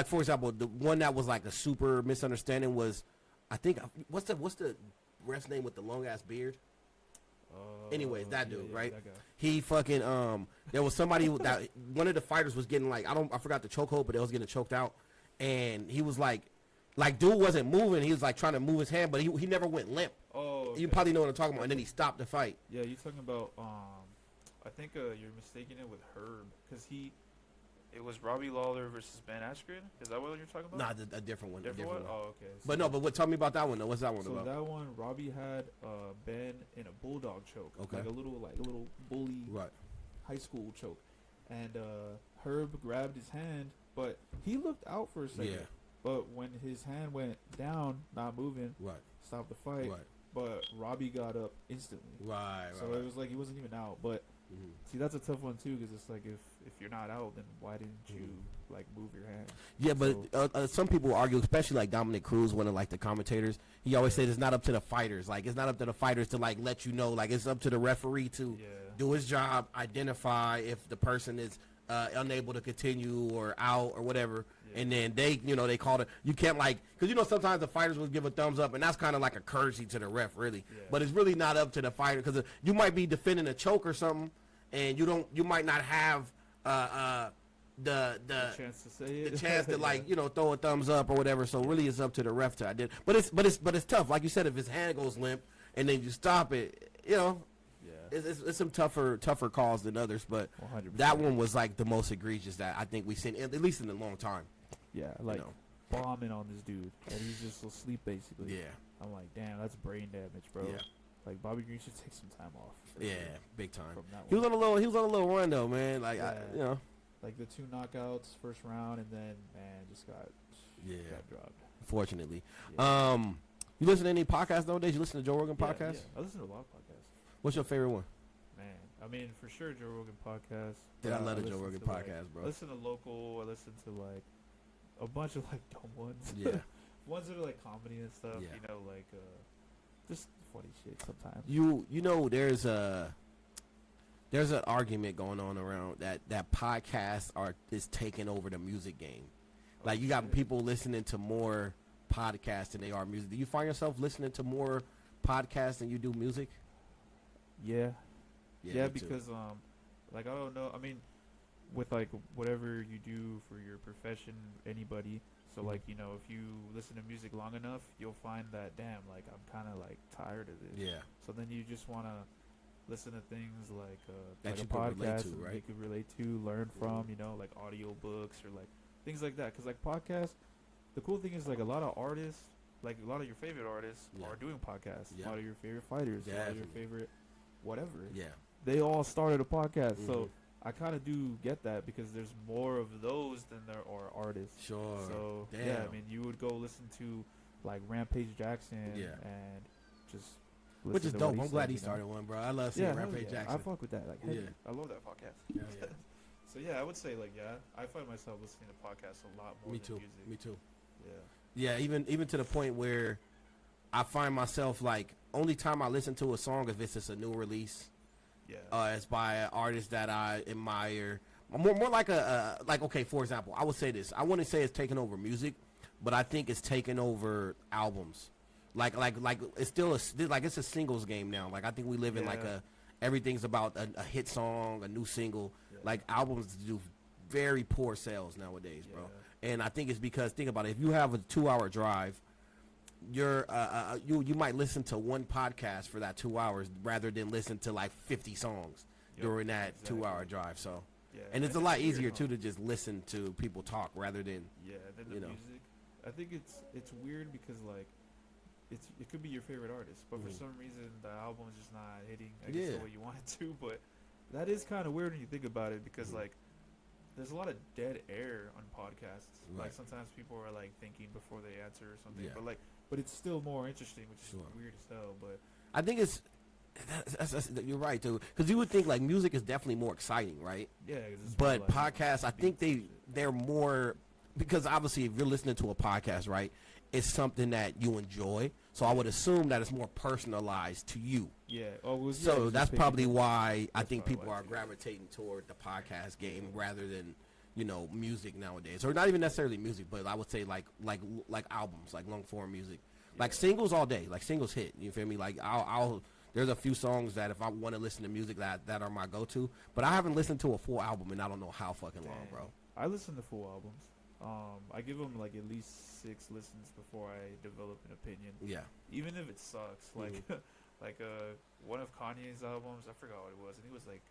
for example, the one that was like a super misunderstanding was, I think what's the ref's name with the long ass beard? Anyways, that dude, right? That he fucking there was somebody that one of the fighters was getting like I forgot the chokehold, but it was getting choked out, and he was like dude wasn't moving. He was like trying to move his hand, but he never went limp. Oh, okay. You probably know what I'm talking about. And then he stopped the fight. Yeah, you're talking about I think you're mistaking it with Herb because it was Robbie Lawler versus Ben Askren. Is that what you're talking about? Nah, a different one. Different one? Oh, okay. So But tell me about that one though. What's that one about? So that one, Robbie had Ben in a bulldog choke, like a little bully high school choke, and Herb grabbed his hand, but he looked out for a second. Yeah. But when his hand went down, not moving, stopped the fight. Right. But Robbie got up instantly. So it was like he wasn't even out. But see, that's a tough one too, because it's like if you're not out, then why didn't you like move your hand? Yeah, but some people argue, especially like Dominic Cruz, one of like the commentators. He always says it's not up to the fighters. Like it's not up to the fighters to like let you know. Like it's up to the referee to do his job, identify if the person is unable to continue or out or whatever. And then they called it. You can't because sometimes the fighters will give a thumbs up, and that's kind of like a courtesy to the ref, really. Yeah. But it's really not up to the fighter because you might be defending a choke or something, and you might not have the chance to say it, the chance to like throw a thumbs up or whatever. So really, it's up to the ref to identify. But it's tough. Like you said, if his hand goes limp and then you stop it, it's some tougher calls than others. But 100%. that one was like the most egregious that I think we've seen, at least in a long time. Yeah, like bombing on this dude, and he's just asleep basically. Yeah, I'm like, damn, that's brain damage, bro. Yeah. Like Bobby Green should take some time off. Yeah, big time. From that he was on a little run though, man. Like like the 2 knockouts first round, and then just got dropped. Unfortunately, you listen to any podcasts nowadays? You listen to Joe Rogan podcasts? Yeah, I listen to a lot of podcasts. What's your favorite one? Man, I mean, for sure, Joe Rogan podcast. Dude, I love the Joe Rogan podcast, bro. I listen to local. I listen to like a bunch of like dumb ones. Yeah. Ones that are like comedy and stuff. Yeah. Like just funny shit sometimes. There's an argument going on around that podcasts is taking over the music game. Like you got people listening to more podcasts than they are music. Do you find yourself listening to more podcasts than you do music? Yeah, because like I don't know. I mean, with like whatever you do for your profession, anybody. So like if you listen to music long enough, you'll find that damn, like I'm kind of like tired of this. Yeah. So then you just want to listen to things like that like you a podcast could relate to, right? You could relate to, learn from, like audio books or like things like that. Because like podcasts, the cool thing is like a lot of artists, like a lot of your favorite artists are doing podcasts. A lot of your favorite fighters, a lot of your favorite whatever. Yeah. They all started a podcast. So I kind of do get that because there's more of those than there are artists. Sure. So yeah, I mean, you would go listen to like Rampage Jackson and just listen which is to dope. what I'm glad he started one, bro. I love seeing Rampage Jackson. I fuck with that. Like, I love that podcast. Yeah. So yeah, I would say like I find myself listening to podcasts a lot more than music. Me too. Yeah. Yeah, even to the point where I find myself like only time I listen to a song if it's just a new release. Yeah. It's by an artist that I admire. More like okay, for example, I would say this. I wouldn't say it's taking over music, but I think it's taking over albums. Like it's still it's a singles game now. Like I think we live in like everything's about a hit song, a new single. Like albums do very poor sales nowadays, bro. And I think it's because think about it. If you have a 2-hour drive, you might listen to one podcast for that 2 hours rather than listen to like 50 songs during that 2-hour drive. So, and it's a lot easier too to just listen to people talk rather than than the music. I think it's weird because like it could be your favorite artist, but for some reason the album is just not hitting the way you want it to. But that is kind of weird when you think about it because like there's a lot of dead air on podcasts. Right. Like sometimes people are like thinking before they answer or something. But it's still more interesting, which is weird as hell. But I think you're right too, because you would think like music is definitely more exciting, right? Yeah. But podcasts, I think they're more because obviously if you're listening to a podcast, right, it's something that you enjoy. So I would assume that it's more personalized to you. Yeah. So that's probably why I think people are gravitating toward the podcast game rather than music nowadays, or not even necessarily music, but I would say like albums, like long form music, like singles all day, like singles hit. You feel me? Like I'll there's a few songs that if I want to listen to music that are my go-to, but I haven't listened to a full album and I don't know how fucking long, bro. I listen to full albums. I give them like at least 6 listens before I develop an opinion. Yeah. Even if it sucks, like one of Kanye's albums, I forgot what it was, and it was like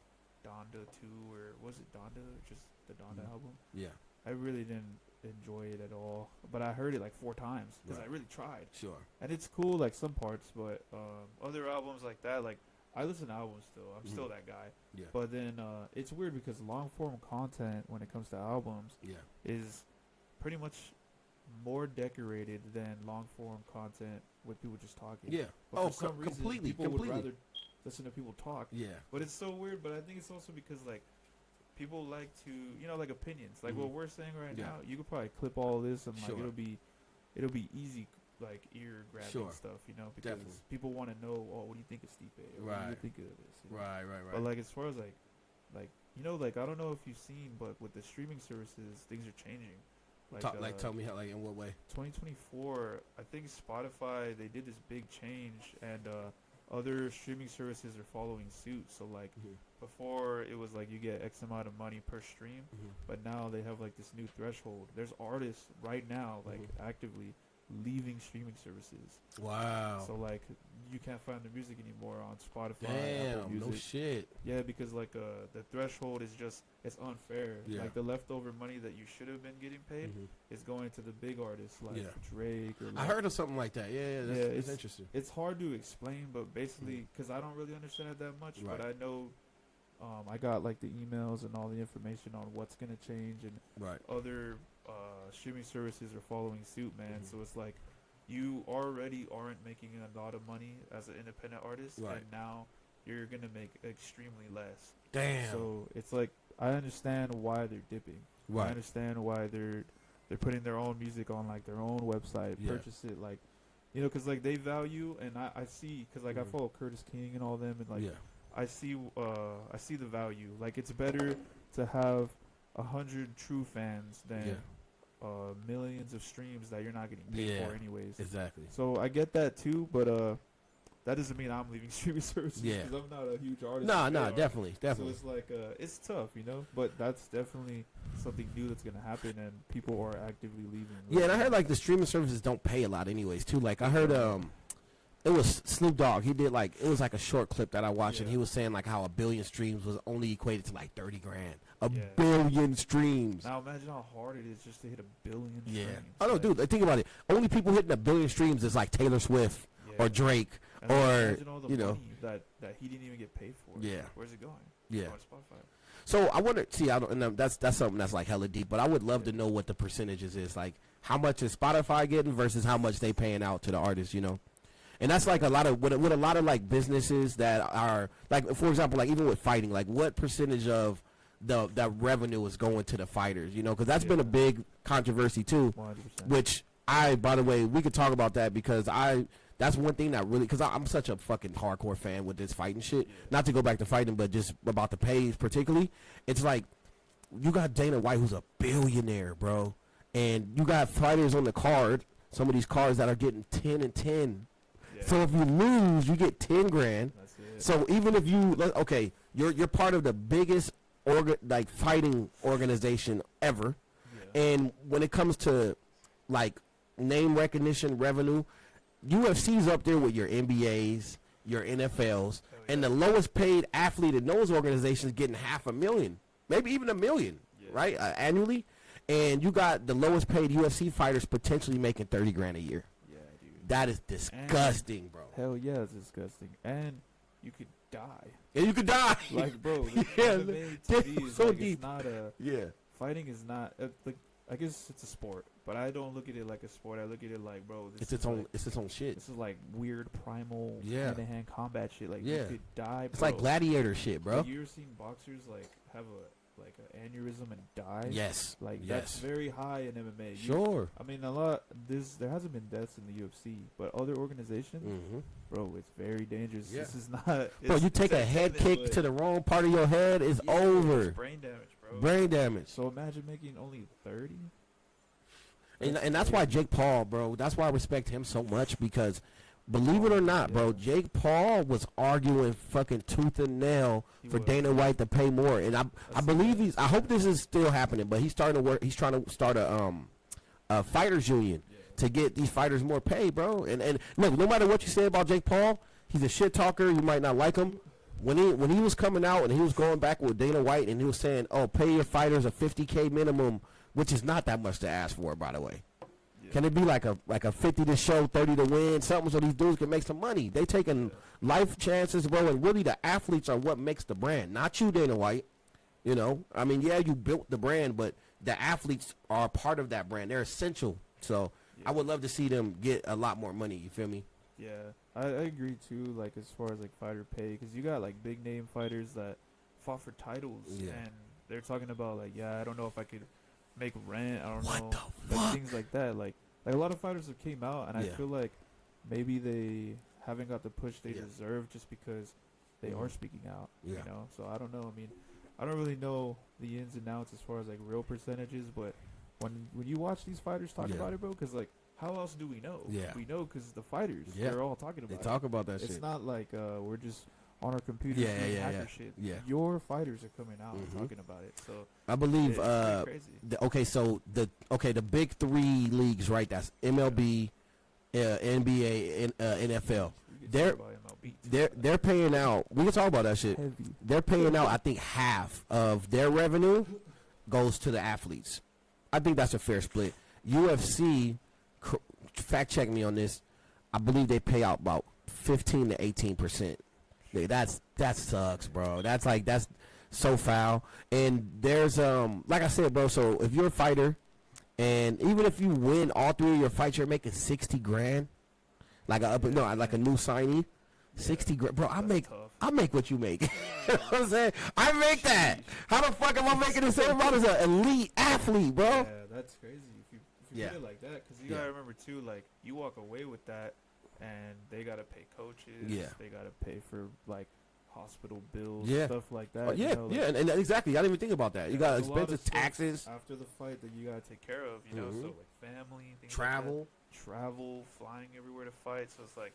Donda 2 or was it Donda or just the Donda album? Yeah. I really didn't enjoy it at all, but I heard it like 4 times because I really tried. Sure. And it's cool like some parts, but other albums like that, like I listen to albums still. I'm still that guy. Yeah. But then it's weird because long form content when it comes to albums is pretty much more decorated than long form content with people just talking. Yeah. But for some reason, completely. People would rather listen to people talk. Yeah. But it's so weird. But I think it's also because like people like to, like opinions. Like what we're saying right now, you could probably clip all this and like it'll be easy, like ear grabbing stuff, because people want to know, what do you think of Stipe? Or what do you think of this? Right. But like as far as like I don't know if you've seen, but with the streaming services, things are changing. Tell me how, like in what way? 2024, I think Spotify, they did this big change, and other streaming services are following suit. So like before it was like you get X amount of money per stream, but now they have like this new threshold. There's artists right now like actively leaving streaming services. Wow. So like you can't find their music anymore on Spotify. Damn, Apple Music. no shit. Yeah, because like the threshold is just, it's unfair. Yeah. Like the leftover money that you should have been getting paid is going to the big artists like Drake. Or like, I heard of something like that. Yeah, that's interesting. It's hard to explain, but basically, because I don't really understand it that much, but I know I got like the emails and all the information on what's gonna change, and other streaming services are following suit, man. So it's like you already aren't making a lot of money as an independent artist, and now you're gonna make extremely less. Damn. So it's like I understand why they're dipping. I understand why they're putting their own music on like their own website, purchase it, like, you know, because like they value, and I see, because like I follow Curtis King and all them, and like I see the value. Like it's better to have 100 true fans than millions of streams that you're not getting paid for anyways. Exactly. So I get that too, but that doesn't mean I'm leaving streaming services because I'm not a huge artist. No, definitely. So it's like it's tough, you know. But that's definitely something new that's gonna happen, and people are actively leaving. Yeah, and I heard like the streaming services don't pay a lot, anyways. Too. Like I heard it was Snoop Dogg. He did like, it was like a short clip that I watched, and he was saying like how 1 billion streams was only equated to like 30 grand. A billion streams. Now imagine how hard it is just to hit 1 billion streams. Oh no, dude, think about it. Only people hitting 1 billion streams is like Taylor Swift or Drake, and or all the you know, money that he didn't even get paid for. Yeah. Where's it going? Yeah. On Spotify. So I wonder, see, I don't, and that's something that's like hella deep, but I would love to know what the percentages is, like how much is Spotify getting versus how much they paying out to the artists, you know. And that's like a lot of, with a lot of like businesses that are like, for example, like even with fighting, like what percentage of that revenue is going to the fighters, you know, because that's been a big controversy too. 100%. Which by the way, we could talk about that because that's one thing that really, because I'm such a fucking hardcore fan with this fighting shit. Not to go back to fighting, but just about the pays particularly. It's like you got Dana White, who's a billionaire, bro, and you got fighters on the card. Some of these cards that are getting 10 and 10. So if you lose, you get 10 grand. That's it. So even if you, okay, you're part of the biggest like fighting organization ever, and when it comes to like name recognition revenue, UFC's up there with your NBAs, your NFLs, and the lowest paid athlete in those organizations getting $500,000, maybe even $1 million, right, annually, and you got the lowest paid UFC fighters potentially making 30 grand a year. That is disgusting, bro. Hell yeah, it's disgusting. And you could die. And you could die. Like, bro, so like, deep. It's not fighting is not, like, I guess it's a sport, but I don't look at it like a sport. I look at it like, bro, it's its own shit. This is like weird primal hand-to-hand combat shit. Like, you could die, bro. It's like gladiator shit, bro. Have you ever seen boxers, like, have an aneurysm and die? Yes. Like, that's very high in MMA. Sure. I mean, there hasn't been deaths in the UFC, but other organizations, bro, it's very dangerous. This is not. Bro, you take a head kick to the wrong part of your head, it's over. It's brain damage, bro. Brain damage. So imagine making only 30. And that's why Jake Paul, bro, that's why I respect him so much, because believe it or not, bro, Jake Paul was arguing fucking tooth and nail for Dana White to pay more. And I believe I hope this is still happening, but he's trying to start a fighters union to get these fighters more pay, bro. And look, no matter what you say about Jake Paul, he's a shit talker. You might not like him. When he was coming out and he was going back with Dana White and he was saying, "Oh, pay your fighters a $50K minimum," which is not that much to ask for, by the way. Can it be like a 50 to show, 30 to win, something so these dudes can make some money? They taking life chances, bro, and really the athletes are what makes the brand, not you, Dana White. You know, I mean, yeah, you built the brand, but the athletes are a part of that brand. They're essential. So I would love to see them get a lot more money. You feel me? Yeah, I agree too. Like as far as like fighter pay, because you got like big name fighters that fought for titles, and they're talking about like, I don't know if I could make rent. I don't know. What the fuck? Things like that. Like a lot of fighters have came out, and I feel like maybe they haven't got the push they deserve just because they are speaking out. You know, so I don't know. I mean, I don't really know the ins and outs as far as like real percentages, but when you watch these fighters talk about it, bro, because like how else do we know? Yeah. We know because the fighters, Yeah. they're all talking about They it. talk about that shit. It's not like we're just on our computers Yeah, doing yeah, hacker yeah. shit. Yeah. Your fighters are coming out and Mhm. talking about it. So I believe it's crazy. so the big 3 leagues, right? That's MLB, NBA, and NFL. We can They're talk about MLB too. they're paying out. We can talk about that shit. Heavy. They're paying out. I think half of their revenue goes to the athletes. I think that's a fair split. UFC, fact check me on this. I believe they pay out about 15 to 18%. That sucks, bro. That's so foul. And there's like I said, bro. So if you're a fighter, and even if you win all 3 of your fights, you're making 60 grand. Like a new signee, 60 grand, bro. I make what you make. You know what I'm saying? I make that. How the fuck am I making the same amount as an elite athlete, bro? Yeah, that's crazy. If you put it like that, because you gotta remember too, like you walk away with that, and they gotta pay coaches. Yeah. They gotta pay for like hospital bills, Yeah. stuff like that. Oh, yeah, you know, like, and exactly. I didn't even think about that. You got there's a lot of expenses, stuff taxes, after the fight that you gotta take care of. You know, Mhm. so like family, things travel. like that. Travel, flying everywhere to fight. So it's like,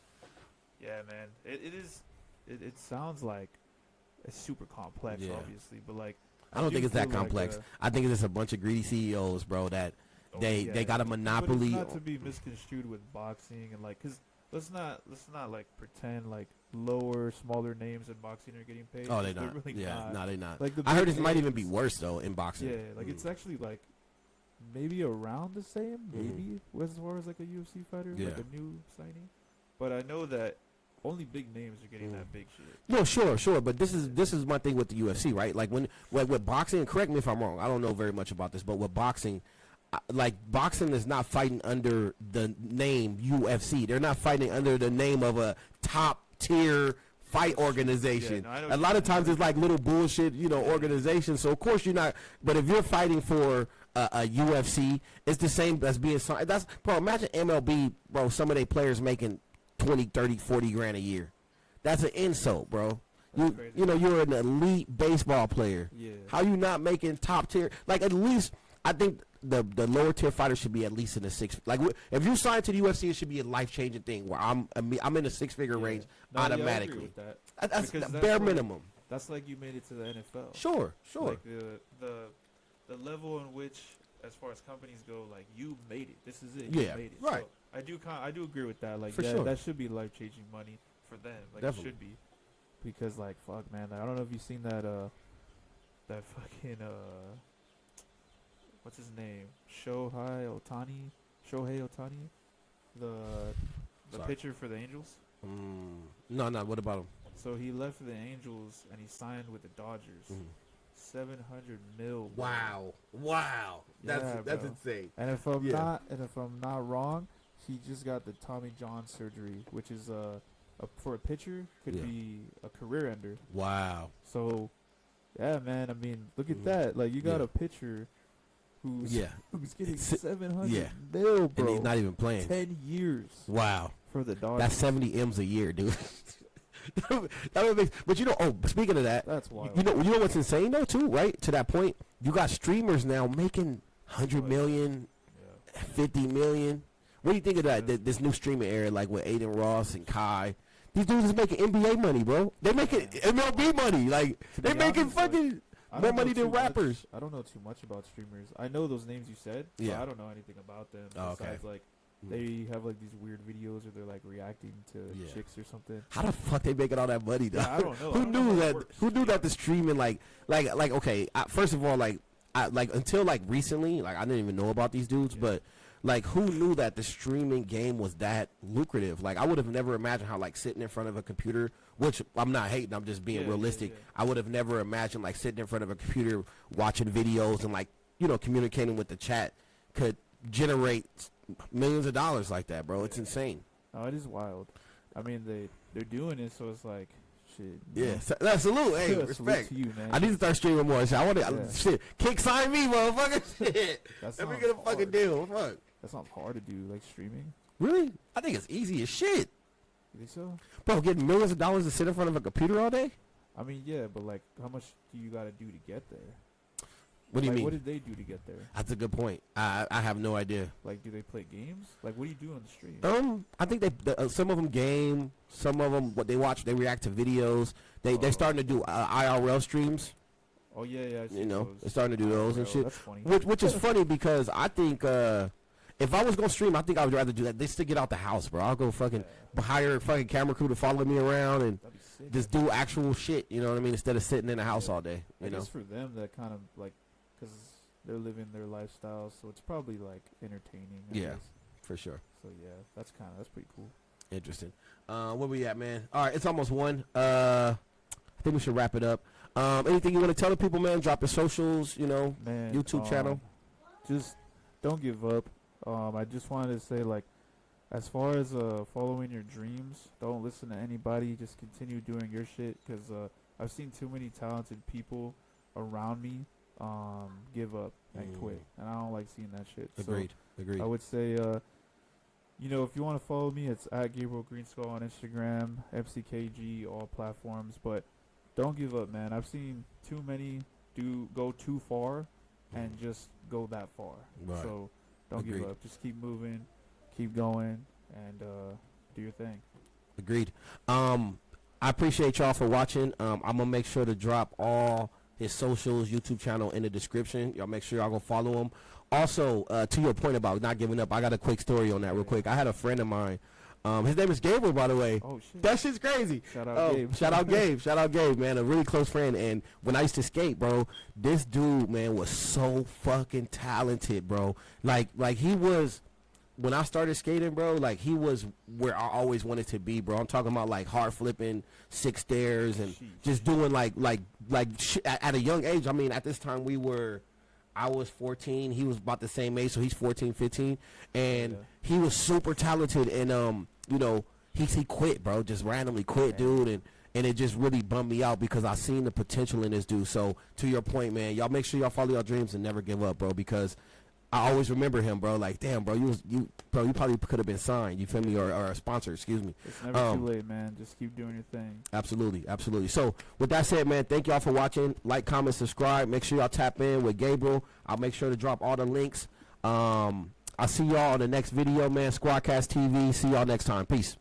yeah, man, it is. It sounds like it's super complex, Yeah. obviously, but like I don't do think it's that feel like, complex. I think it's just a bunch of greedy CEOs, bro, that they got a monopoly. But it's not to be misconstrued with boxing and like, cause let's not like pretend like smaller names in boxing are getting paid. Oh, they're They're not. really Yeah, not. no, they're not. Like I heard big this might even be names- worse though in boxing. Yeah, like it's actually like maybe around the same, maybe as far as like a UFC fighter, like Yeah. a new signing. But I know that only big names are getting that big shit. No, sure, but this is my thing with the UFC, right? Like with boxing, correct me if I'm wrong. I don't know very much about this, but with boxing, like boxing is not fighting under the name UFC. They're not fighting under the name of a top tier fight organization. Yeah, no, I know a what lot you of times mean. it's like little bullshit, organizations. So of course you're not. But if you're fighting for a UFC, it's the same as being signed. That's bro. Imagine MLB, bro. Some of their players making 20, 30, 40 grand a year. That's an insult, bro. That's crazy. You're an elite baseball player. Yeah. How you not making top tier? Like at least I think the lower tier fighters should be at least in the six. Like if you sign to the UFC, it should be a life changing thing where I'm in the 6-figure range No, yeah, I agree automatically. with that. That's Because the that's bare like- minimum. That's like you made it to the NFL. Sure. Like the level in which, as far as companies go, like you made it. This is it. You Yeah, made it. right. So I do agree with that. Like For sure. that should be life changing money for them. Like Definitely. it should be, because like fuck man, like, I don't know if you've seen that that fucking what's his name, Shohei Ohtani, the Sorry. pitcher for the Angels. No. What about him? So he left for the Angels and he signed with the Dodgers. Mhm. 700 mil. bro. Wow. That's Yeah, bro. insane. And if I'm Yeah. not wrong, he just got the Tommy John surgery, which is for a pitcher could Yeah. be a career ender. Wow. So, yeah, man. I mean, look at Mhm. that. Like you got Yeah. a pitcher who's Yeah. getting It's- 700 yeah. mil, bro. And he's not even playing. 10 years Wow. for the Dodgers. That's 70 M's a year, dude. that would make, but speaking of that, That's wild. you know what's insane though too, right? To that point, you got streamers now making 100 million, Yeah. 50 million. What do you think of that? Yeah. This new streaming era, like with Aiden Ross and Kai. These dudes is making NBA money, bro. They making MLB money. Like To they be making honest, like, fucking I more don't know money than too much- rappers. I don't know too much about streamers. I know those names you said, but Yeah. I don't know anything about them. Oh, okay. Besides, like, they have like these weird videos where they're like reacting to Yeah. chicks or something. How the fuck they making all that money, though? Yeah, I don't know. I Who don't know knew how it that? works. Who knew that the streaming like okay? First of all, until like recently, like I didn't even know about these dudes, Yeah. but like who knew that the streaming game was that lucrative? Like I would have never imagined how like sitting in front of a computer, which I'm not hating, I'm just being Yeah, realistic. yeah. I would have never imagined like sitting in front of a computer watching videos and like communicating with the chat could generate millions of dollars like that, bro. It's insane. Oh, it is wild. I mean, they're doing it, so it's like, shit. Yeah, salute, hey, Salute respect. to you, man. I need to start streaming more. Shit. I want to, Yeah. shit, kick sign me, motherfucker. Shit. That Let me sounds get a fucking hard. deal. Fuck. That sounds hard to do, like streaming. Really? I think it's easy as shit. You think so? Bro, getting millions of dollars to sit in front of a computer all day? I mean, yeah, but like, how much do you got to do to get there? What do you mean? What did they do to get there? That's a good point. I have no idea. Like, do they play games? Like, what do you do on the stream? I think some of them game, some of them what they watch, they react to videos. They starting to do IRL streams. Oh yeah. You know, they're starting to do those and shit. That's funny. Which is funny because I think if I was gonna stream, I think I would rather do that. Just to get out the house, bro. I'll go fucking hire a fucking camera crew to follow me around and just do actual shit. You know what I mean? Instead of sitting in the house all day. You know. It's for them that kind of like, because they're living their lifestyle, so it's probably like entertaining. I guess. For sure. So yeah, that's pretty cool. Interesting. Where we at, man? All right, it's almost 1. I think we should wrap it up. Anything you want to tell the people, man? Drop your socials, you know, Man, YouTube channel. Just don't give up. I just wanted to say, like, as far as following your dreams, don't listen to anybody. Just continue doing your shit, because I've seen too many talented people around me give up and quit, and I don't like seeing that shit. Agreed. I would say, you know, if you want to follow me, it's at Gabriel Greenskull on Instagram, MCKG, all platforms. But don't give up, man. I've seen too many go too far and just go that far. Right. So don't give up. Just keep moving, keep going, and do your thing. Agreed. I appreciate y'all for watching. I'm gonna make sure to drop all his socials, YouTube channel in the description. Y'all make sure y'all go follow him. Also, to your point about not giving up, I got a quick story on that real quick. I had a friend of mine. His name is Gabriel, by the way. Oh, shit. That shit's crazy. Shout out Gabe. Shout out Gabe. Shout out Gabe, man. A really close friend. And when I used to skate, bro, this dude, man, was so fucking talented, bro. Like he was, when I started skating, bro, like he was where I always wanted to be, bro. I'm talking about like hard flipping, 6 stairs, and just doing like at a young age. I mean, at this time I was 14. He was about the same age, so he's 14, 15, and he was super talented. And you know, he quit, bro, just randomly quit, dude, and it just really bummed me out because I seen the potential in this dude. So to your point, man, y'all make sure y'all follow your dreams and never give up, bro, because I always remember him, bro. Like, damn, bro, you probably could have been signed. You feel me, or a sponsor, excuse me. It's never too late, man. Just keep doing your thing. Absolutely. So with that said, man, thank y'all for watching. Like, comment, subscribe. Make sure y'all tap in with Gabriel. I'll make sure to drop all the links. I'll see y'all on the next video, man. SquadCast TV. See y'all next time. Peace.